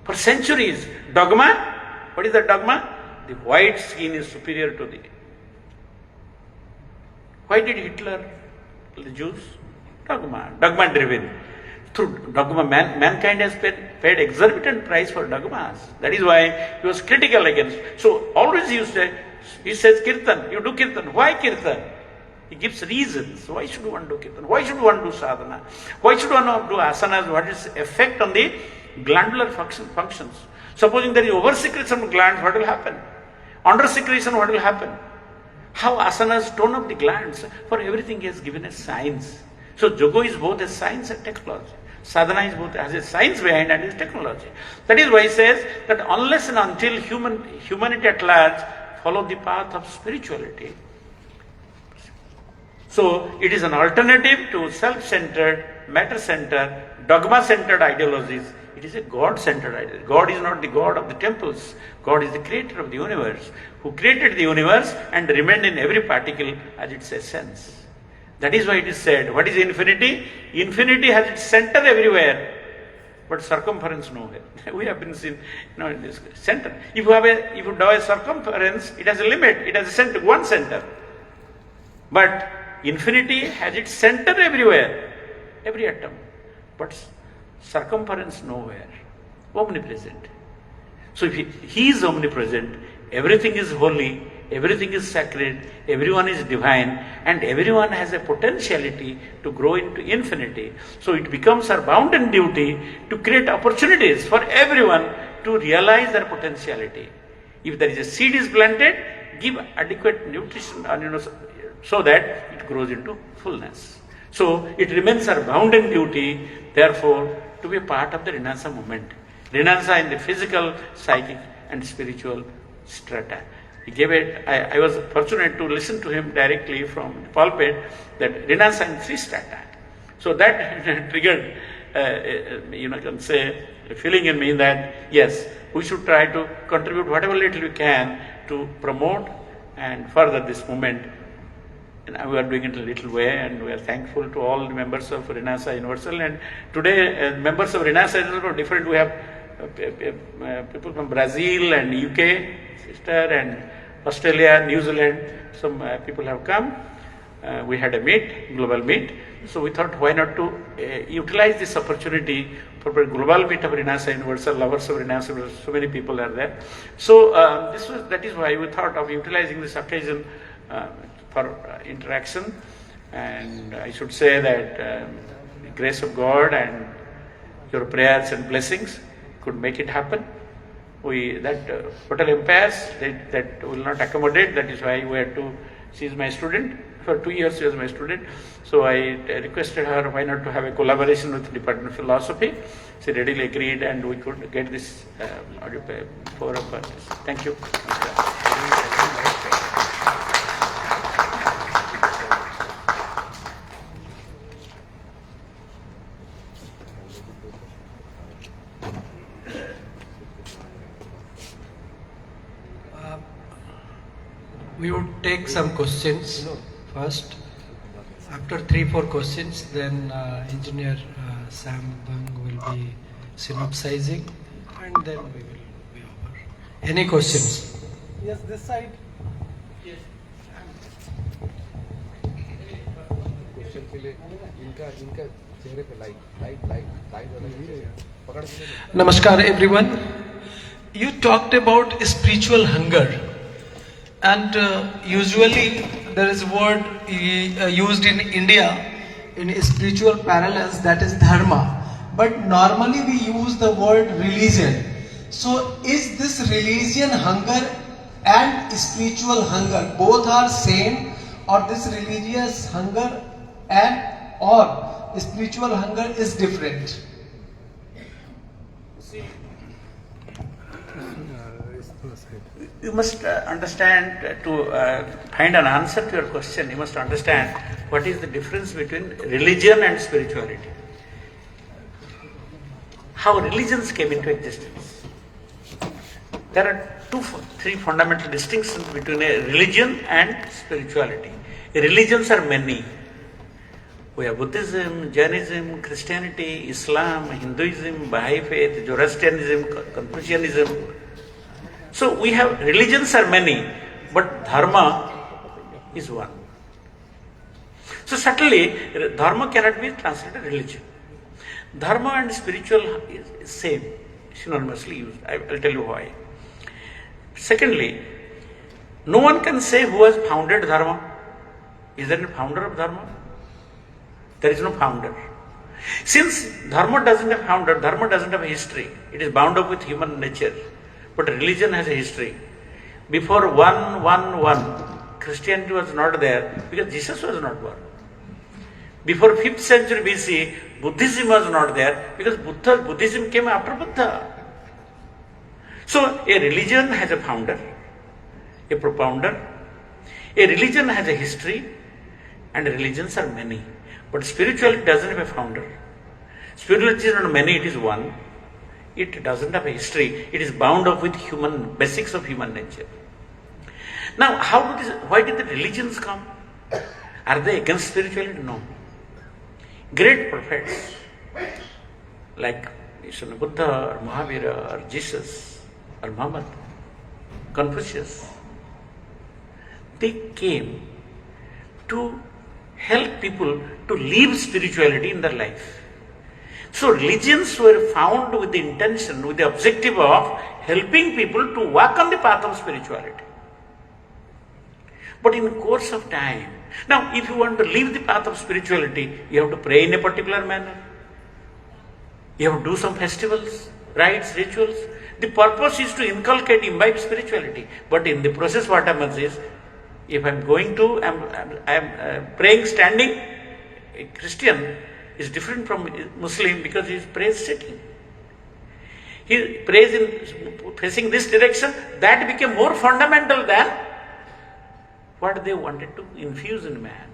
For centuries, dogma, what is the dogma? The white skin is superior to the. Why did Hitler kill the Jews? Dogma driven. Through dogma, mankind has paid exorbitant price for dogmas. That is why he was critical against. So always he says kirtan, you do kirtan. Why kirtan? He gives reasons. Why should one do kirtan? Why should one do sadhana? Why should one do asanas? What is effect on the glandular functions? Supposing there is over-secretion of glands, what will happen? Under-secretion, what will happen? How asanas tone up the glands? For everything he has given a science. So yoga is both a science and technology. Sadhana is both, has a science behind and is technology. That is why he says that unless and until humanity at large follow the path of spirituality, so it is an alternative to self-centered, matter-centered, dogma-centered ideologies. It is a God-centered ideology. God is not the God of the temples. God is the creator of the universe, who created the universe and remained in every particle as its essence. That is why it is said, what is infinity? Infinity has its center everywhere, but circumference nowhere. We have been seen, in this center. If you draw a circumference, it has a limit, it has a center, one center. But infinity has its center everywhere, every atom, but circumference nowhere, omnipresent. So if he is omnipresent, everything is holy, everything is sacred, everyone is divine, and everyone has a potentiality to grow into infinity. So it becomes our bounden duty to create opportunities for everyone to realize their potentiality. If there is a seed is planted, give adequate nutrition, so that it grows into fullness. So it remains our bounden duty, therefore, to be a part of the Renaissance movement. Renaissance in the physical, psychic, and spiritual strata. He gave it. I was fortunate to listen to him directly from the pulpit, that Renaissance in 3 strata. So that triggered, can say, a feeling in me that yes, we should try to contribute whatever little we can to promote and further this movement. And we are doing it a little way, and we are thankful to all the members of Renaissance Universal. And today, members of Renaissance are different. We have people from Brazil and UK, sister, and Australia, New Zealand. Some people have come. We had a global meet. So we thought, why not to utilize this opportunity for a global meet of Renaissance Universal, lovers of Renaissance Universal. So many people are there. So that is why we thought of utilizing this occasion for interaction. And I should say that the grace of God and your prayers and blessings could make it happen. Hotel AMPS, that will not accommodate. That is why we had to. She is my student. For 2 years she was my student. So I requested her why not to have a collaboration with the Department of Philosophy. She readily agreed, and we could get this audio forum for this. Thank you. We would take some questions first. After 3-4 questions, then Engineer Sam Bang will be synopsizing, and then we will be over. Any questions? Yes, this side. Yes. Question के लिए इनका चेहरे पे light Namaskar everyone. You talked about spiritual hunger, and usually there is a word used in India in spiritual parallels, that is dharma, but normally we use the word religion. So is this religion hunger and spiritual hunger both are same, or this religious hunger and or spiritual hunger is different? You must understand, to find an answer to your question, you must understand what is the difference between religion and spirituality. How religions came into existence. There are 3 fundamental distinctions between a religion and spirituality. Religions are many. We have Buddhism, Jainism, Christianity, Islam, Hinduism, Baha'i faith, Zoroastrianism, Confucianism. So we have, religions are many, but dharma is one. So certainly, dharma cannot be translated religion. Dharma and spiritual is same, synonymously used. I will tell you why. Secondly, no one can say who has founded dharma. Is there a founder of dharma? There is no founder. Since dharma doesn't have founder, dharma doesn't have a history. It is bound up with human nature. But religion has a history. Before 111, Christianity was not there because Jesus was not born. Before 5th century BC, Buddhism was not there because Buddhism came after Buddha. So a religion has a founder, a propounder. A religion has a history, and religions are many. But spirituality doesn't have a founder. Spirituality is not many, it is one. It doesn't have a history. It is bound up with basics of human nature. Now, why did the religions come? Are they against spirituality? No. Great prophets like Buddha or Mahavira or Jesus or Muhammad, Confucius, they came to help people to live spirituality in their life. So religions were found with the intention, with the objective of helping people to walk on the path of spirituality. But in the course of time, now if you want to live the path of spirituality, you have to pray in a particular manner. You have to do some festivals, rites, rituals. The purpose is to inculcate, imbibe spirituality. But in the process what happens is, if I am praying standing, a Christian is different from Muslim because he prays sitting. He prays in facing this direction. That became more fundamental than what they wanted to infuse in man.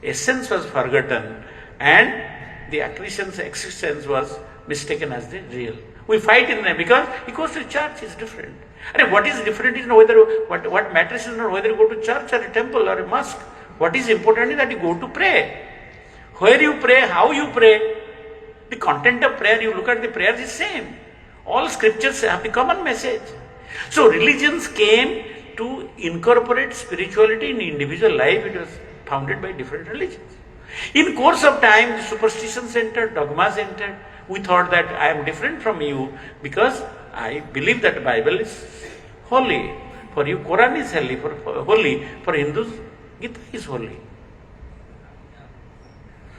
Essence was forgotten, and the Christian's existence was mistaken as the real. We fight in them because he goes to church is different. And what is different is not what matters is not whether you go to church or a temple or a mosque. What is important is that you go to pray. Where you pray, how you pray, the content of prayer, you look at the prayer is same. All scriptures have the common message. So religions came to incorporate spirituality in individual life. It was founded by different religions. In course of time, the superstitions entered, dogmas entered. We thought that I am different from you because I believe that Bible is holy. For you, Quran is holy. For Hindus, Gita is holy.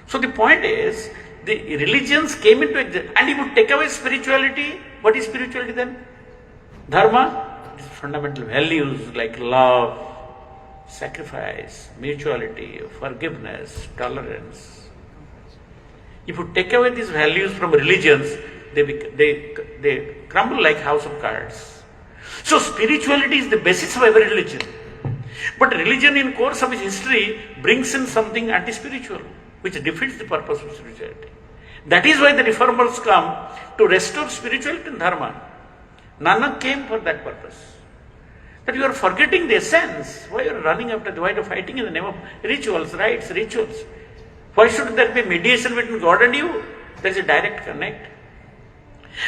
So the point is, the religions came into existence, and if you take away spirituality, What is spirituality then? Dharma is fundamental values like love, sacrifice, mutuality, forgiveness, tolerance. If you take away these values from religions, they crumble like house of cards. So spirituality is the basis of every religion. But religion in course of its history brings in something anti-spiritual, which defeats the purpose of spirituality. That is why the reformers come to restore spirituality and dharma. Nanak came for that purpose. That you are forgetting the essence. Why you are running after the, why you are fighting in the name of rituals, rites, rituals? Why should there be mediation between God and you? There is a direct connect.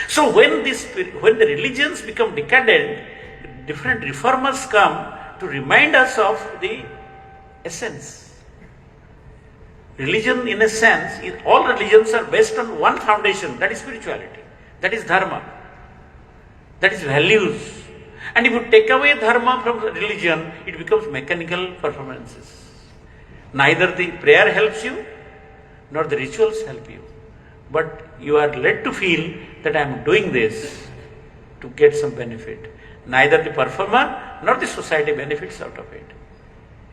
So when the religions become decadent, different reformers come to remind us of the essence. Religion, in a sense, all religions are based on one foundation, that is spirituality, that is dharma, that is values. And if you take away dharma from religion, it becomes mechanical performances. Neither the prayer helps you, nor the rituals help you. But you are led to feel that I am doing this to get some benefit. Neither the performer nor the society benefits out of it.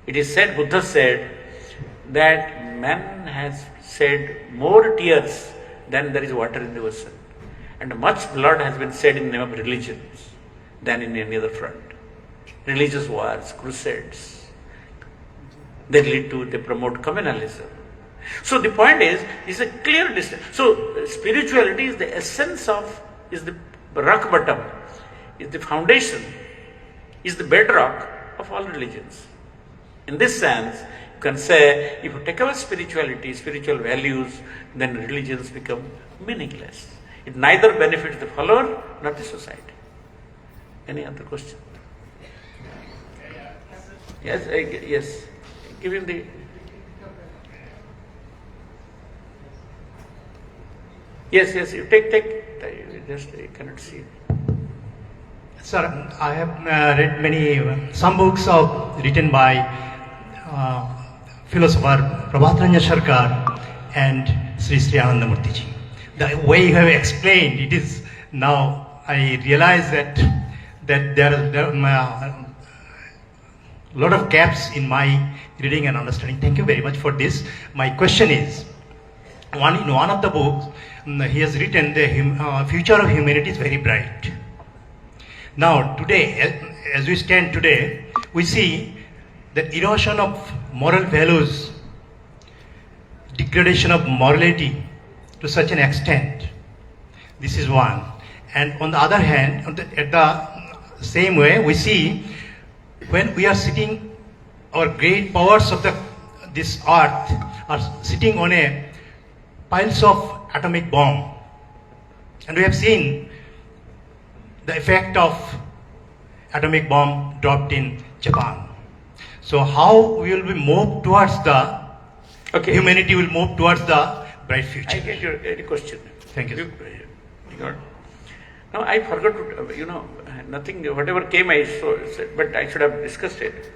It is said, Buddha said, that man has shed more tears than there is water in the ocean. And much blood has been shed in the name of religions than in any other front. Religious wars, crusades, they promote communalism. So the point is a clear distance. So spirituality is the essence of, is the rock bottom, is the foundation, is the bedrock of all religions. In this sense, you can say, if you take away spirituality, spiritual values, then religions become meaningless. It neither benefits the follower nor the society. Any other question? Yes, yes. Give him the... Yes, you take. You cannot see. Sir, I have read some books written by philosopher Prabhataranya Sarkar and Sri Sri Anandamurti ji. The way you have explained it is, now I realize that there are a lot of gaps in my reading and understanding. Thank you very much for this. My question is, in one of the books, he has written the future of humanity is very bright. Now today, as we stand today, we see the erosion of moral values, degradation of morality to such an extent. This is one. And on the other hand, at the same way, we see when we are sitting, our great powers of this earth are sitting on piles of atomic bomb. And we have seen the effect of atomic bomb dropped in Japan. So how we will be moved towards humanity will move towards the bright future. I get your question. Thank you. Now I forgot to, nothing, whatever came I said, but I should have discussed it.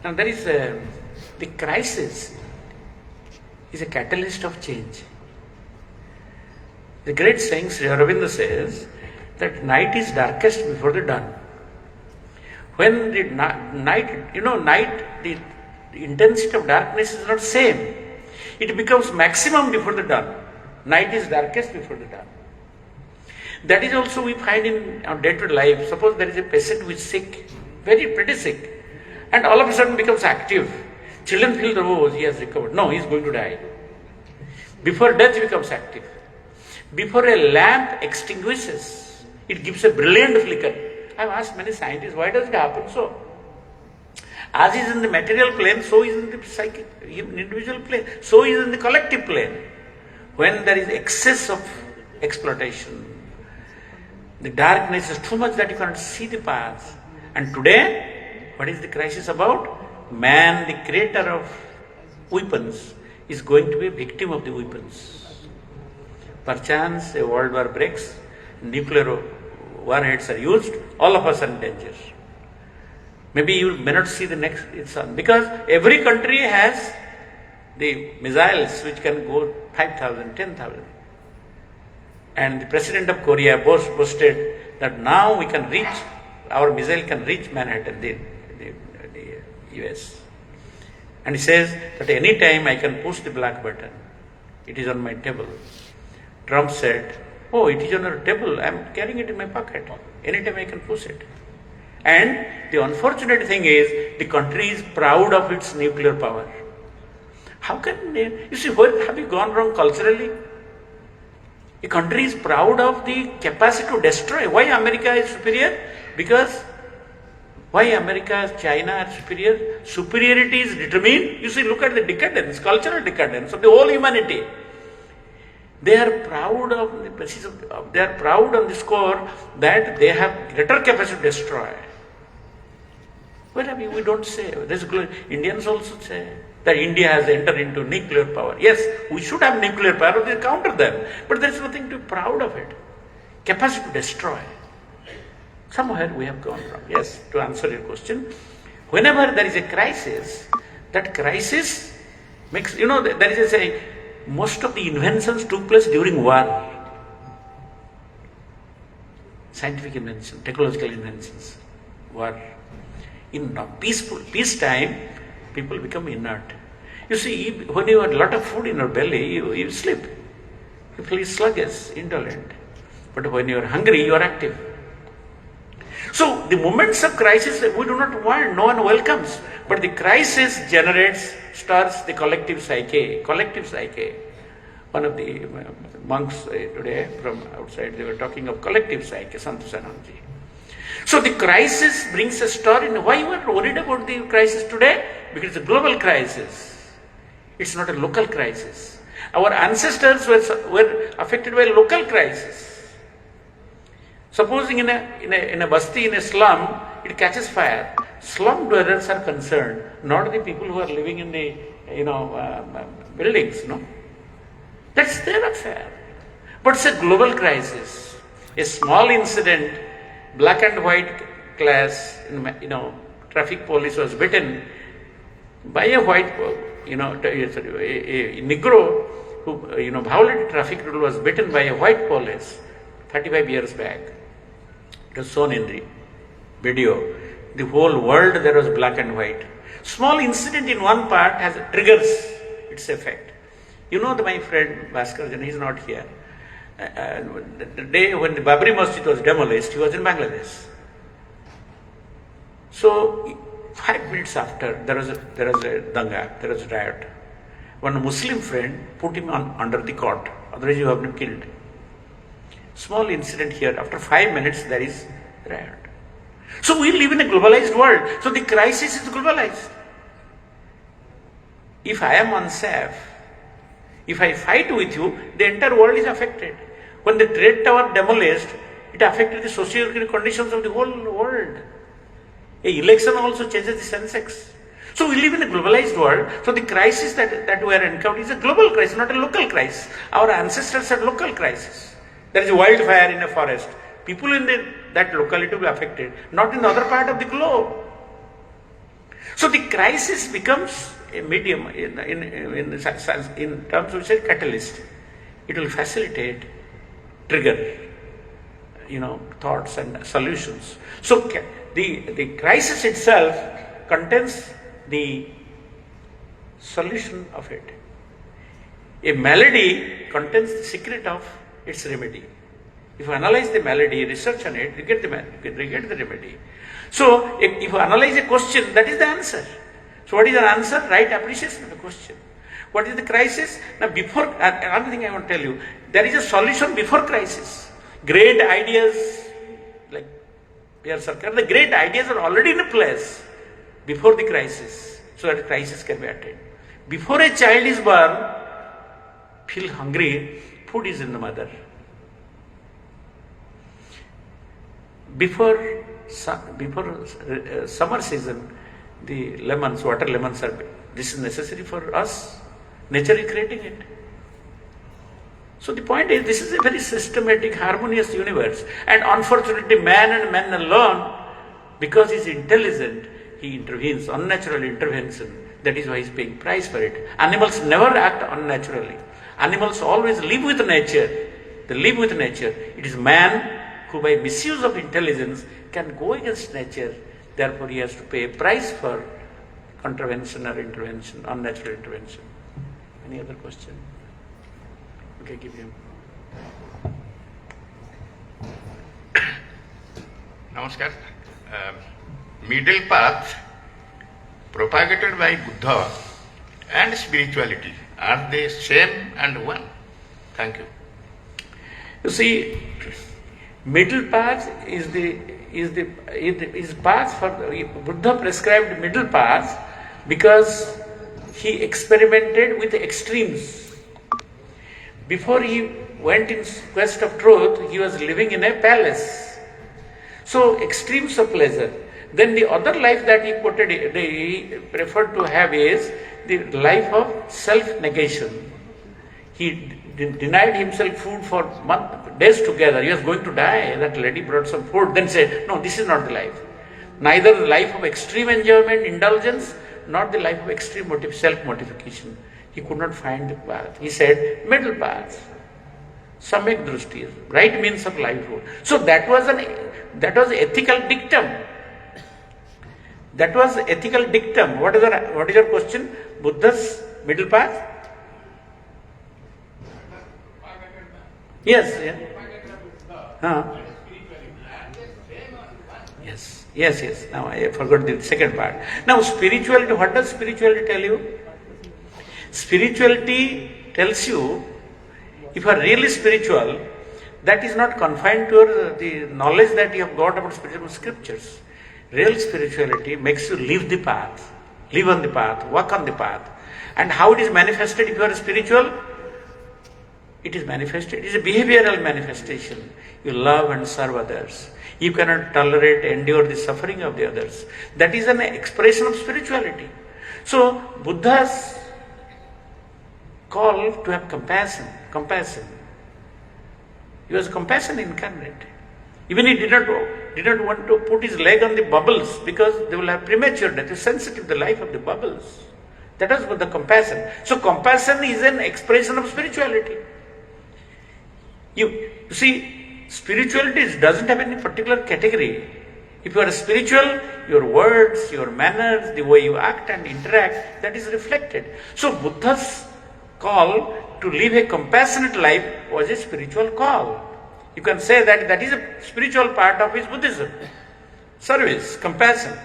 Now there is the crisis is a catalyst of change. The great saying Sri Aurobindo says that night is darkest before the dawn. When the night, the intensity of darkness is not same. It becomes maximum before the dawn. Night is darkest before the dawn. That is also we find in our day-to-day life. Suppose there is a patient who is sick, pretty sick, and all of a sudden becomes active. Children feel, oh, he has recovered. No, he is going to die. Before death he becomes active. Before a lamp extinguishes, it gives a brilliant flicker. I have asked many scientists, why does it happen so? As is in the material plane, so is in the psychic, individual plane, so is in the collective plane. When there is excess of exploitation, the darkness is too much that you cannot see the path. And today, what is the crisis about? Man, the creator of weapons, is going to be a victim of the weapons. Perchance a world war breaks, nuclear warheads are used, all of us are in danger. Maybe you may not see the next sun, because every country has the missiles which can go 5,000, 10,000. And the president of Korea boasted that now we can reach, our missile can reach Manhattan, the US. And he says that any time I can push the black button. It is on my table. Trump said, oh, it is on your table, I am carrying it in my pocket. Anytime I can push it. And the unfortunate thing is, the country is proud of its nuclear power. How can, you see, where have you gone wrong culturally? A country is proud of the capacity to destroy. Why America is superior? Because why America, China are superior? Superiority is determined. You see, look at the decadence, cultural decadence of the whole humanity. They are proud of the basis of, they are proud on the score that they have greater capacity to destroy. Well, I mean, we don't say. Indians also say that India has entered into nuclear power. Yes, we should have nuclear power to counter them, but there is nothing to be proud of it. Capacity to destroy. Somewhere we have gone wrong. Yes, to answer your question, whenever there is a crisis, that crisis makes, there is a saying, most of the inventions took place during war. Scientific invention, technological inventions, war. In peace time, people become inert. You see, when you have a lot of food in your belly, you sleep. You feel sluggish, indolent. But when you are hungry, you are active. So, the moments of crisis, we do not want, no one welcomes. But the crisis stirs the collective psyche. Collective psyche. One of the monks today from outside, they were talking of collective psyche, Santosananji. So the crisis brings a stir in. Why you are worried about the crisis today? Because it's a global crisis. It's not a local crisis. Our ancestors were affected by a local crisis. Supposing in a basti, in a slum, it catches fire. Slum dwellers are concerned, not the people who are living in the buildings. No, that's their affair. But it's a global crisis. A small incident. Black and white class, traffic police was beaten by a white, a Negro who, violated traffic rule was beaten by a white police 35 years back. It was shown in the video. The whole world there was black and white. Small incident in one part triggers its effect. My friend Bhaskar, he's not here. The day when the Babri Masjid was demolished, he was in Bangladesh. So, 5 minutes after, there was a danga, there was a riot. One Muslim friend put him under the cot, otherwise you have been killed. Small incident here, after 5 minutes there is riot. So we live in a globalized world, so the crisis is globalized. If I am unsafe, if I fight with you, the entire world is affected. When the trade tower demolished, it affected the socio-economic conditions of the whole world. An election also changes the sensex. So we live in a globalized world. So the crisis that we are encountering is a global crisis, not a local crisis. Our ancestors had local crisis. There is a wildfire in a forest. People in that locality will be affected, not in the other part of the globe. So the crisis becomes a medium in terms of say catalyst. It will facilitate, trigger, thoughts and solutions. So the crisis itself contains the solution of it. A malady contains the secret of its remedy. If you analyze the malady, research on it, you get the remedy. So if you analyze a question, that is the answer. So what is the answer? Right appreciation of the question. What is the crisis? Now before, another thing I want to tell you, there is a solution before crisis. Great ideas, like Pierre Sarkar, the great ideas are already in place before the crisis, so that crisis can be attained. Before a child is born, feel hungry, food is in the mother. Before summer season, the lemons, water lemons are, this is necessary for us. Nature is creating it. So the point is, this is a very systematic, harmonious universe. And unfortunately, man and man alone, because he is intelligent, he intervenes, unnatural intervention. That is why he is paying price for it. Animals never act unnaturally. Animals always live with nature. they live with nature. It is man who by misuse of intelligence can go against nature, therefore he has to pay a price for contravention or intervention, unnatural intervention. Any other question? Okay, give him. Namaskar. Middle path propagated by Buddha and spirituality, are they same and one? Thank you. You see, middle path is path for Buddha prescribed middle path because he experimented with extremes. Before he went in quest of truth, he was living in a palace. So extremes of pleasure. Then the other life that he preferred to have is the life of self-negation. He denied himself food for days together. He was going to die. That lady brought some food, then said, no, this is not the life. Neither the life of extreme enjoyment, indulgence, nor the life of extreme self-mortification. He could not find the path. He said, middle path. Samyak drushti, right means of livelihood. So that was ethical dictum. That was ethical dictum. What is your question? Buddha's middle path? Yes. Yeah. Yes. Now I forgot the second part. Now spirituality, what does spirituality tell you? Spirituality tells you, if you are really spiritual, that is not confined to the knowledge that you have got about spiritual scriptures. Real spirituality makes you live the path, live on the path, walk on the path. And how it is manifested if you are spiritual? It is manifested, it is a behavioral manifestation. You love and serve others. You cannot tolerate, endure the suffering of the others. That is an expression of spirituality. So, Buddha's call to have compassion. He was compassion incarnate. Even he did not want to put his leg on the bubbles because they will have premature death. He is sensitive to the life of the bubbles. That was the compassion. So compassion is an expression of spirituality. You see, spirituality doesn't have any particular category. If you are spiritual, your words, your manners, the way you act and interact, that is reflected. So Buddha's call to live a compassionate life was a spiritual call. You can say that is a spiritual part of his Buddhism. Service, compassion.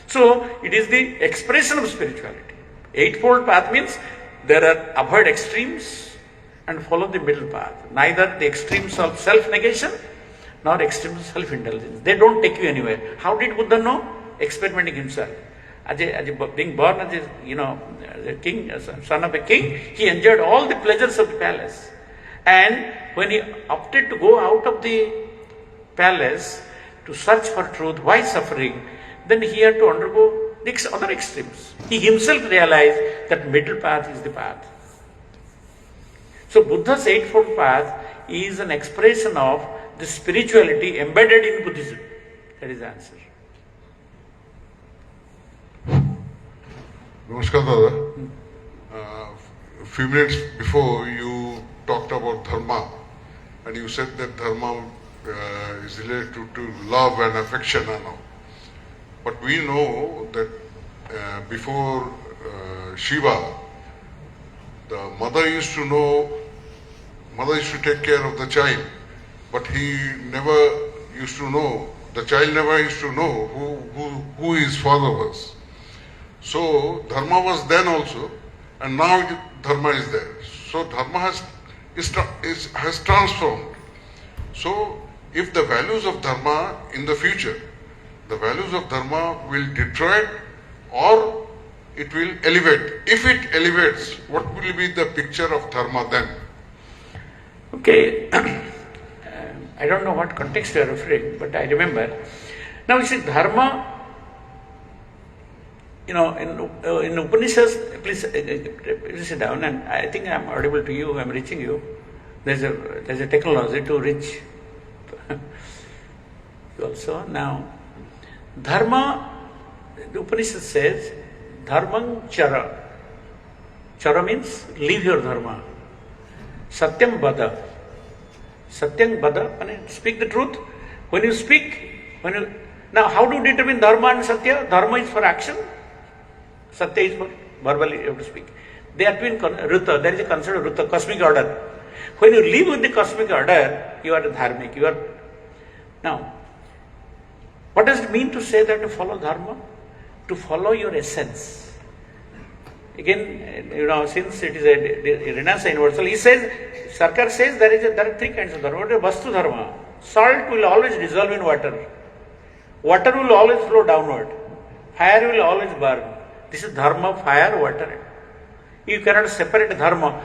So it is the expression of spirituality. Eightfold path means there are avoid extremes and follow the middle path. Neither the extremes of self-negation nor extremes of self-indulgence. They don't take you anywhere. How did Buddha know? Experimenting himself. Being born as a king, son of a king, he enjoyed all the pleasures of the palace. And when he opted to go out of the palace to search for truth, why suffering? Then he had to undergo the other extremes. He himself realized that middle path is the path. So Buddha's eightfold path is an expression of the spirituality embedded in Buddhism. That is the answer. Namaskar, Dada. A few minutes before you talked about dharma, and you said that dharma is related to love and affection and all. But we know that before Shiva, the mother used to take care of the child, but he never used to know, the child never used to know who his father was. So dharma was then also, and now dharma is there. So dharma has transformed. So if the values of dharma in the future, the values of dharma will deteriorate or it will elevate. If it elevates, what will be the picture of dharma then? Okay, I don't know what context you are referring, but I remember. Now you see, dharma, in Upanishads, please sit down, and I think I am audible to you, I am reaching you. There's a technology to reach you also. Now, dharma, the Upanishad says, dharmam chara. Chara means live your dharma. Satyam vada. Satyam Bada, speak the truth. When you speak, now how do you determine dharma and satya? Dharma is for action, satya is for verbally you have to speak. They are twin ruta, there is a concept of ruta, cosmic order. When you live with the cosmic order, you are dharmic. Now, what does it mean to say that to follow dharma? To follow your essence. Again, since it is a Renaissance universal, Sarkar says there are three kinds of dharma. What is vastu dharma? Salt will always dissolve in water. Water will always flow downward. Fire will always burn. This is dharma, fire, water. You cannot separate dharma.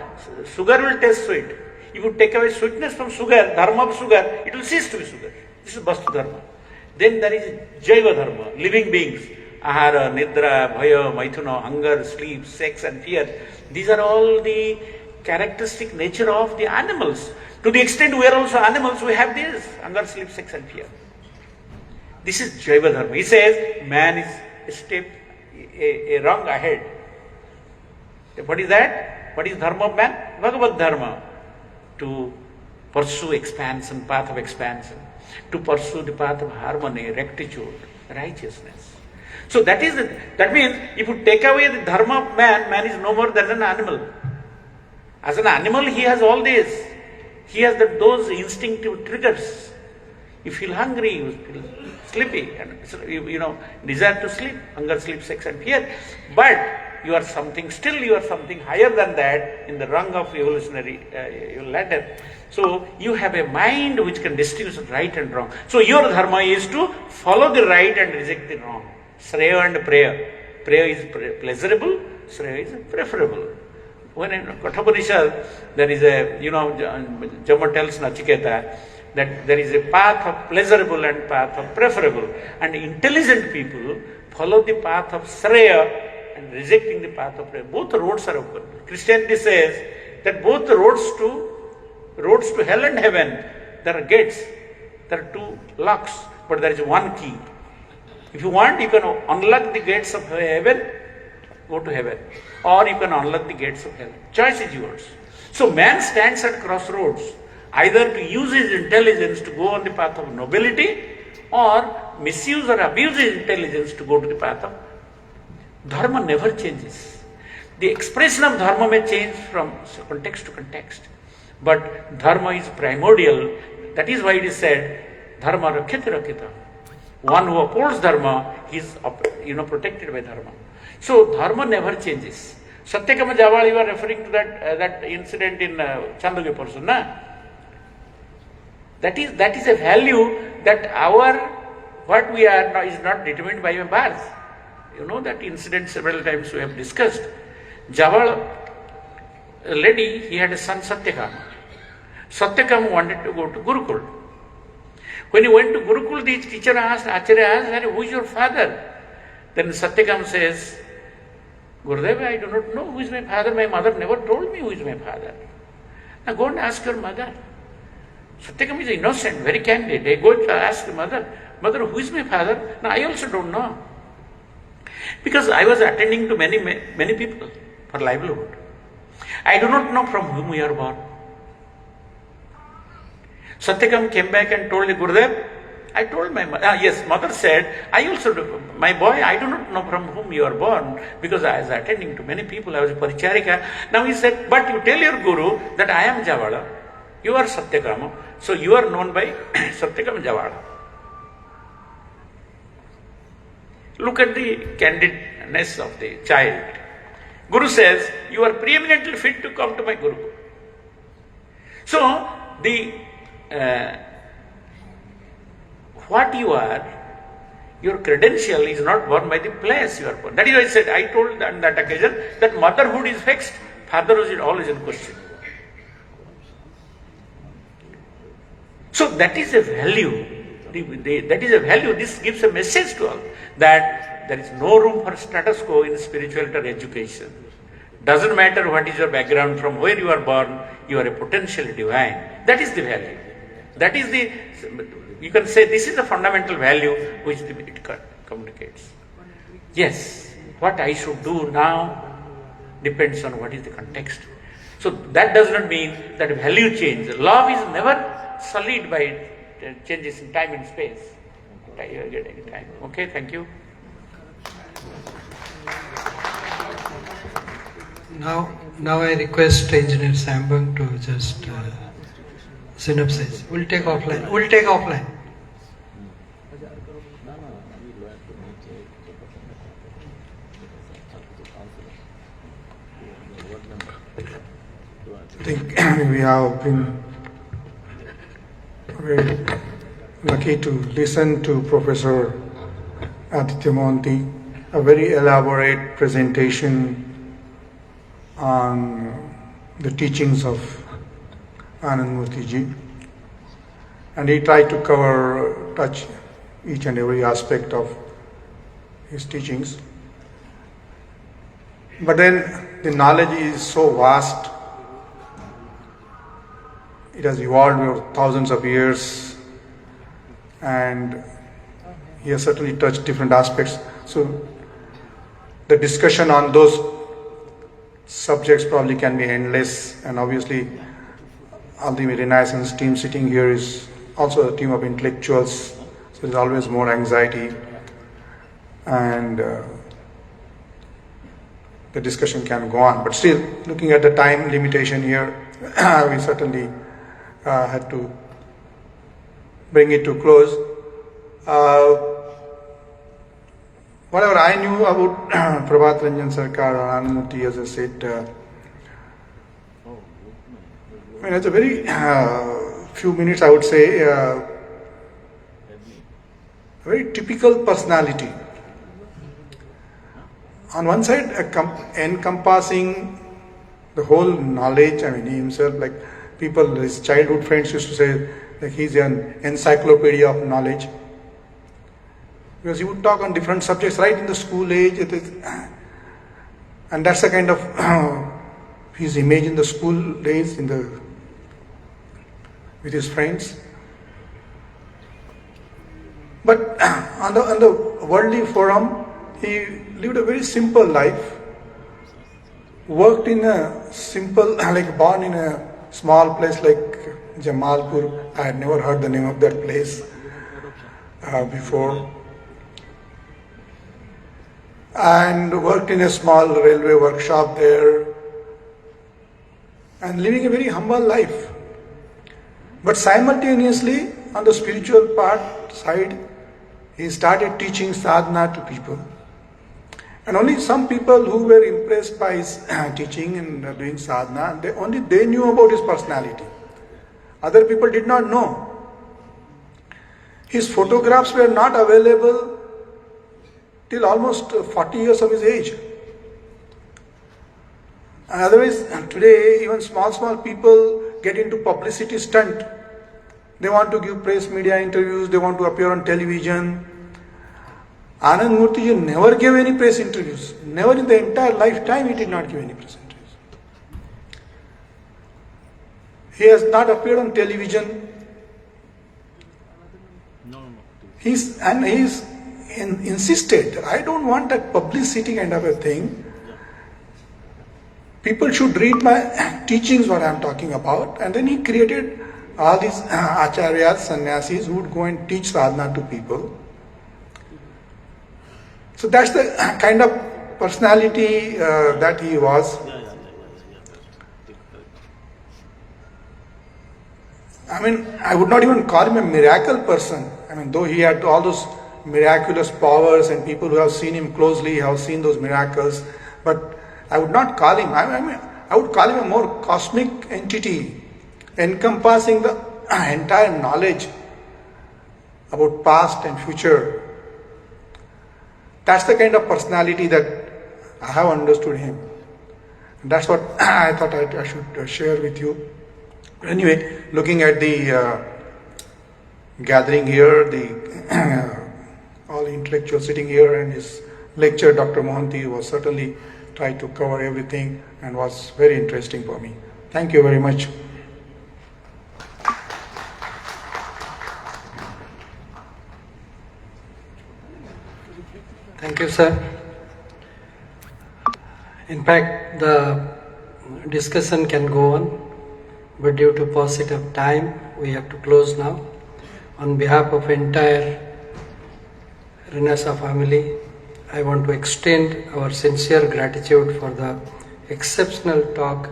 Sugar will taste sweet. If you take away sweetness from sugar, dharma of sugar, it will cease to be sugar. This is vastu dharma. Then there is jaiva dharma, living beings. Ahara, nidra, bhaya, maithuna, hunger, sleep, sex and fear. These are all the characteristic nature of the animals. To the extent we are also animals, we have this, hunger, sleep, sex and fear. This is jaiva dharma. He says man is a step, a rung ahead. What is that? What is dharma of man? Bhagavad dharma. To pursue expansion, path of expansion. To pursue the path of harmony, rectitude, righteousness. So that means if you take away the dharma of man, man is no more than an animal. As an animal, he has all this. He has those instinctive triggers. You feel hungry, you feel sleepy, and desire to sleep, hunger, sleep, sex and fear. But you are something higher than that in the rung of evolutionary ladder. So you have a mind which can distinguish right and wrong. So your dharma is to follow the right and reject the wrong. Shreya and Preya. Preya is pleasurable, Shreya is preferable. When in Kathopanishad, there is Jama tells Nachiketa that there is a path of pleasurable and path of preferable. And intelligent people follow the path of Shreya and rejecting the path of Preya. Both roads are open. Christianity says that both the roads to hell and heaven, there are gates, there are two locks, but there is one key. If you want, you can unlock the gates of heaven, go to heaven. Or you can unlock the gates of hell. Choice is yours. So man stands at crossroads, either to use his intelligence to go on the path of nobility, or misuse or abuse his intelligence to go to the path of dharma. Never changes. The expression of dharma may change from context to context, but dharma is primordial. That is why it is said, dharma rakhyate rakhita. One who upholds dharma is protected by dharma. So dharma never changes. Satyakama Jawal, you are referring to that incident in Chandogya person, na? That is a value that what we are now is not determined by our birth. You know that incident several times we have discussed. Jawal, a lady, he had a son Satyakama. Satyakama wanted to go to Gurukul. When he went to Gurukul, the teacher asked, Acharya asked, who is your father? Then Satyakam says, Gurudev, I do not know who is my father. My mother never told me who is my father. Now go and ask your mother. Satyakam is innocent, very candid. He go to ask the mother, Mother, who is my father? Now I also don't know. Because I was attending to many people for livelihood. I do not know from whom we are born. Satyakam came back and told the Gurudev, I told my mother, yes, mother said, I also do, my boy, I do not know from whom you are born, because I was attending to many people, I was a paricharika. Now he said, but you tell your Guru that I am Javala, you are Satyakama, so you are known by Satyakama Javala. Look at the candidness of the child. Guru says, you are preeminently fit to come to my Guru. So, what you are, your credential is not born by the place you are born. That is why I said, I told on that occasion that motherhood is fixed, fatherhood is always in question. So that is a value. That is a value. This gives a message to all that there is no room for status quo in spirituality or education. Doesn't matter what is your background, from where you are born, you are a potentially divine. That is the value. That is you can say this is the fundamental value which it communicates. Yes, what I should do now depends on what is the context. So that does not mean that value change. Love is never sullied by changes in time and space. You are getting time. Okay, thank you. Now I request Engineer Sambang to just synopsize. We'll take offline. I think we have been very lucky to listen to Professor Aditya Mohanty, a very elaborate presentation on the teachings of Anand Murthy ji, and he tried to touch each and every aspect of his teachings. But then the knowledge is so vast, it has evolved over thousands of years, and he has certainly touched different aspects. So the discussion on those subjects probably can be endless, and obviously all the Renaissance team sitting here is also a team of intellectuals, so there's always more anxiety, and the discussion can go on. But still, looking at the time limitation here, we certainly had to bring it to close. Whatever I knew about Prabhat Ranjan Sarkar or Anand Murthy, as I said, I mean, it's a very few minutes, I would say, a very typical personality. On one side, encompassing the whole knowledge. I mean, he himself, like people, his childhood friends used to say, like he's an encyclopedia of knowledge, because he would talk on different subjects right in the school age. And that's the kind of his image in the school days, with his friends. But on the worldly forum, he lived a very simple life, worked in a simple, like born in a small place like Jamalpur. I had never heard the name of that place before. And worked in a small railway workshop there, and living a very humble life. But simultaneously, on the spiritual side, he started teaching sadhana to people. And only some people who were impressed by his teaching and doing sadhana, they knew about his personality. Other people did not know. His photographs were not available till almost 40 years of his age. And otherwise, today, even small people get into publicity stunt. They want to give press media interviews, they want to appear on television. Anand Murthy ji never gave any press interviews. Never in the entire lifetime he did not give any press interviews. He has not appeared on television. He's insisted, I don't want that publicity kind of a thing. People should read my teachings, what I am talking about. And then he created all these acharyas, sannyasis who would go and teach sadhana to people. So that's the kind of personality that he was. I mean, I would not even call him a miracle person. I mean, though he had all those miraculous powers, and people who have seen him closely have seen those miracles, but I would not call him, I would call him a more cosmic entity, encompassing the entire knowledge about past and future. That's the kind of personality that I have understood him. And that's what I thought I should share with you. Anyway, looking at the gathering here, all the intellectuals sitting here, and his lecture, Dr. Mohanty, was certainly tried to cover everything and was very interesting for me. Thank you very much. Thank you, sir. In fact, the discussion can go on, but due to paucity of time, we have to close now. On behalf of entire Renasa family, I want to extend our sincere gratitude for the exceptional talk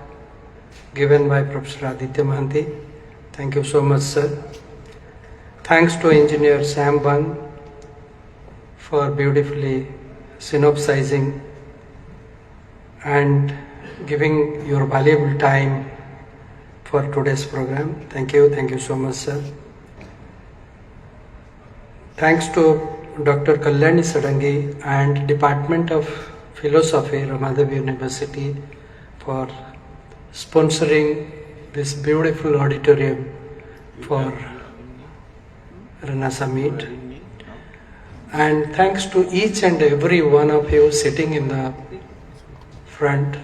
given by Professor Aditya Mohanty. Thank you so much, sir. Thanks to Engineer Sam Bang for beautifully synopsizing and giving your valuable time for today's program. Thank you so much, sir. Thanks to Dr. Kalyani Sadangi and Department of Philosophy, Ramadevi University, for sponsoring this beautiful auditorium for Renasa Meet. And thanks to each and every one of you sitting in the front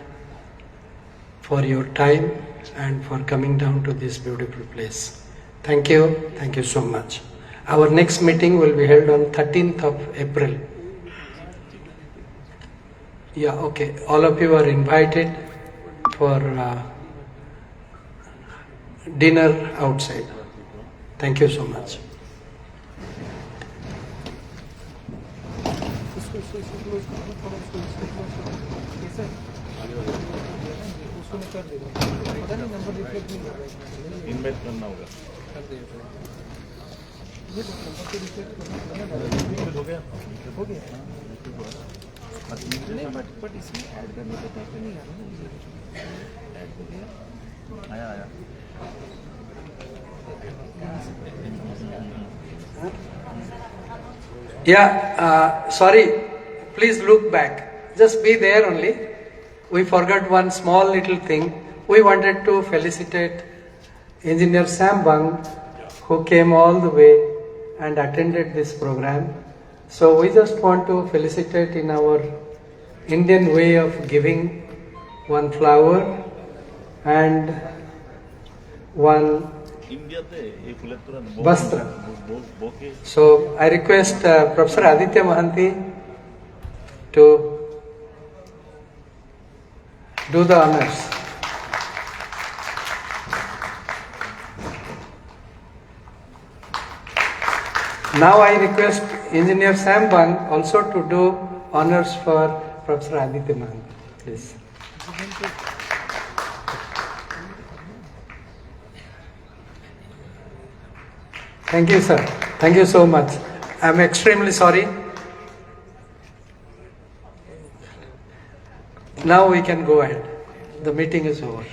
for your time and for coming down to this beautiful place. Thank you so much. Our next meeting will be held on 13th of April. Yeah, okay. All of you are invited for dinner outside. Thank you so much. Invite करना होगा हो गया नहीं but इसमें add करने के type नहीं आ रहा ऐड हो गया आया Yeah, sorry, please look back. Just be there only. We forgot one small little thing. We wanted to felicitate Engineer Sam Bang, who came all the way and attended this program. So we just want to felicitate in our Indian way of giving one flower and one Bastra. So I request Professor Aditya Mohanty to do the honors. Now I request Engineer Sam Bang also to do honors for Professor Aditya Mohanty, please. Thank you, sir. Thank you so much. I am extremely sorry. Now we can go ahead. The meeting is over.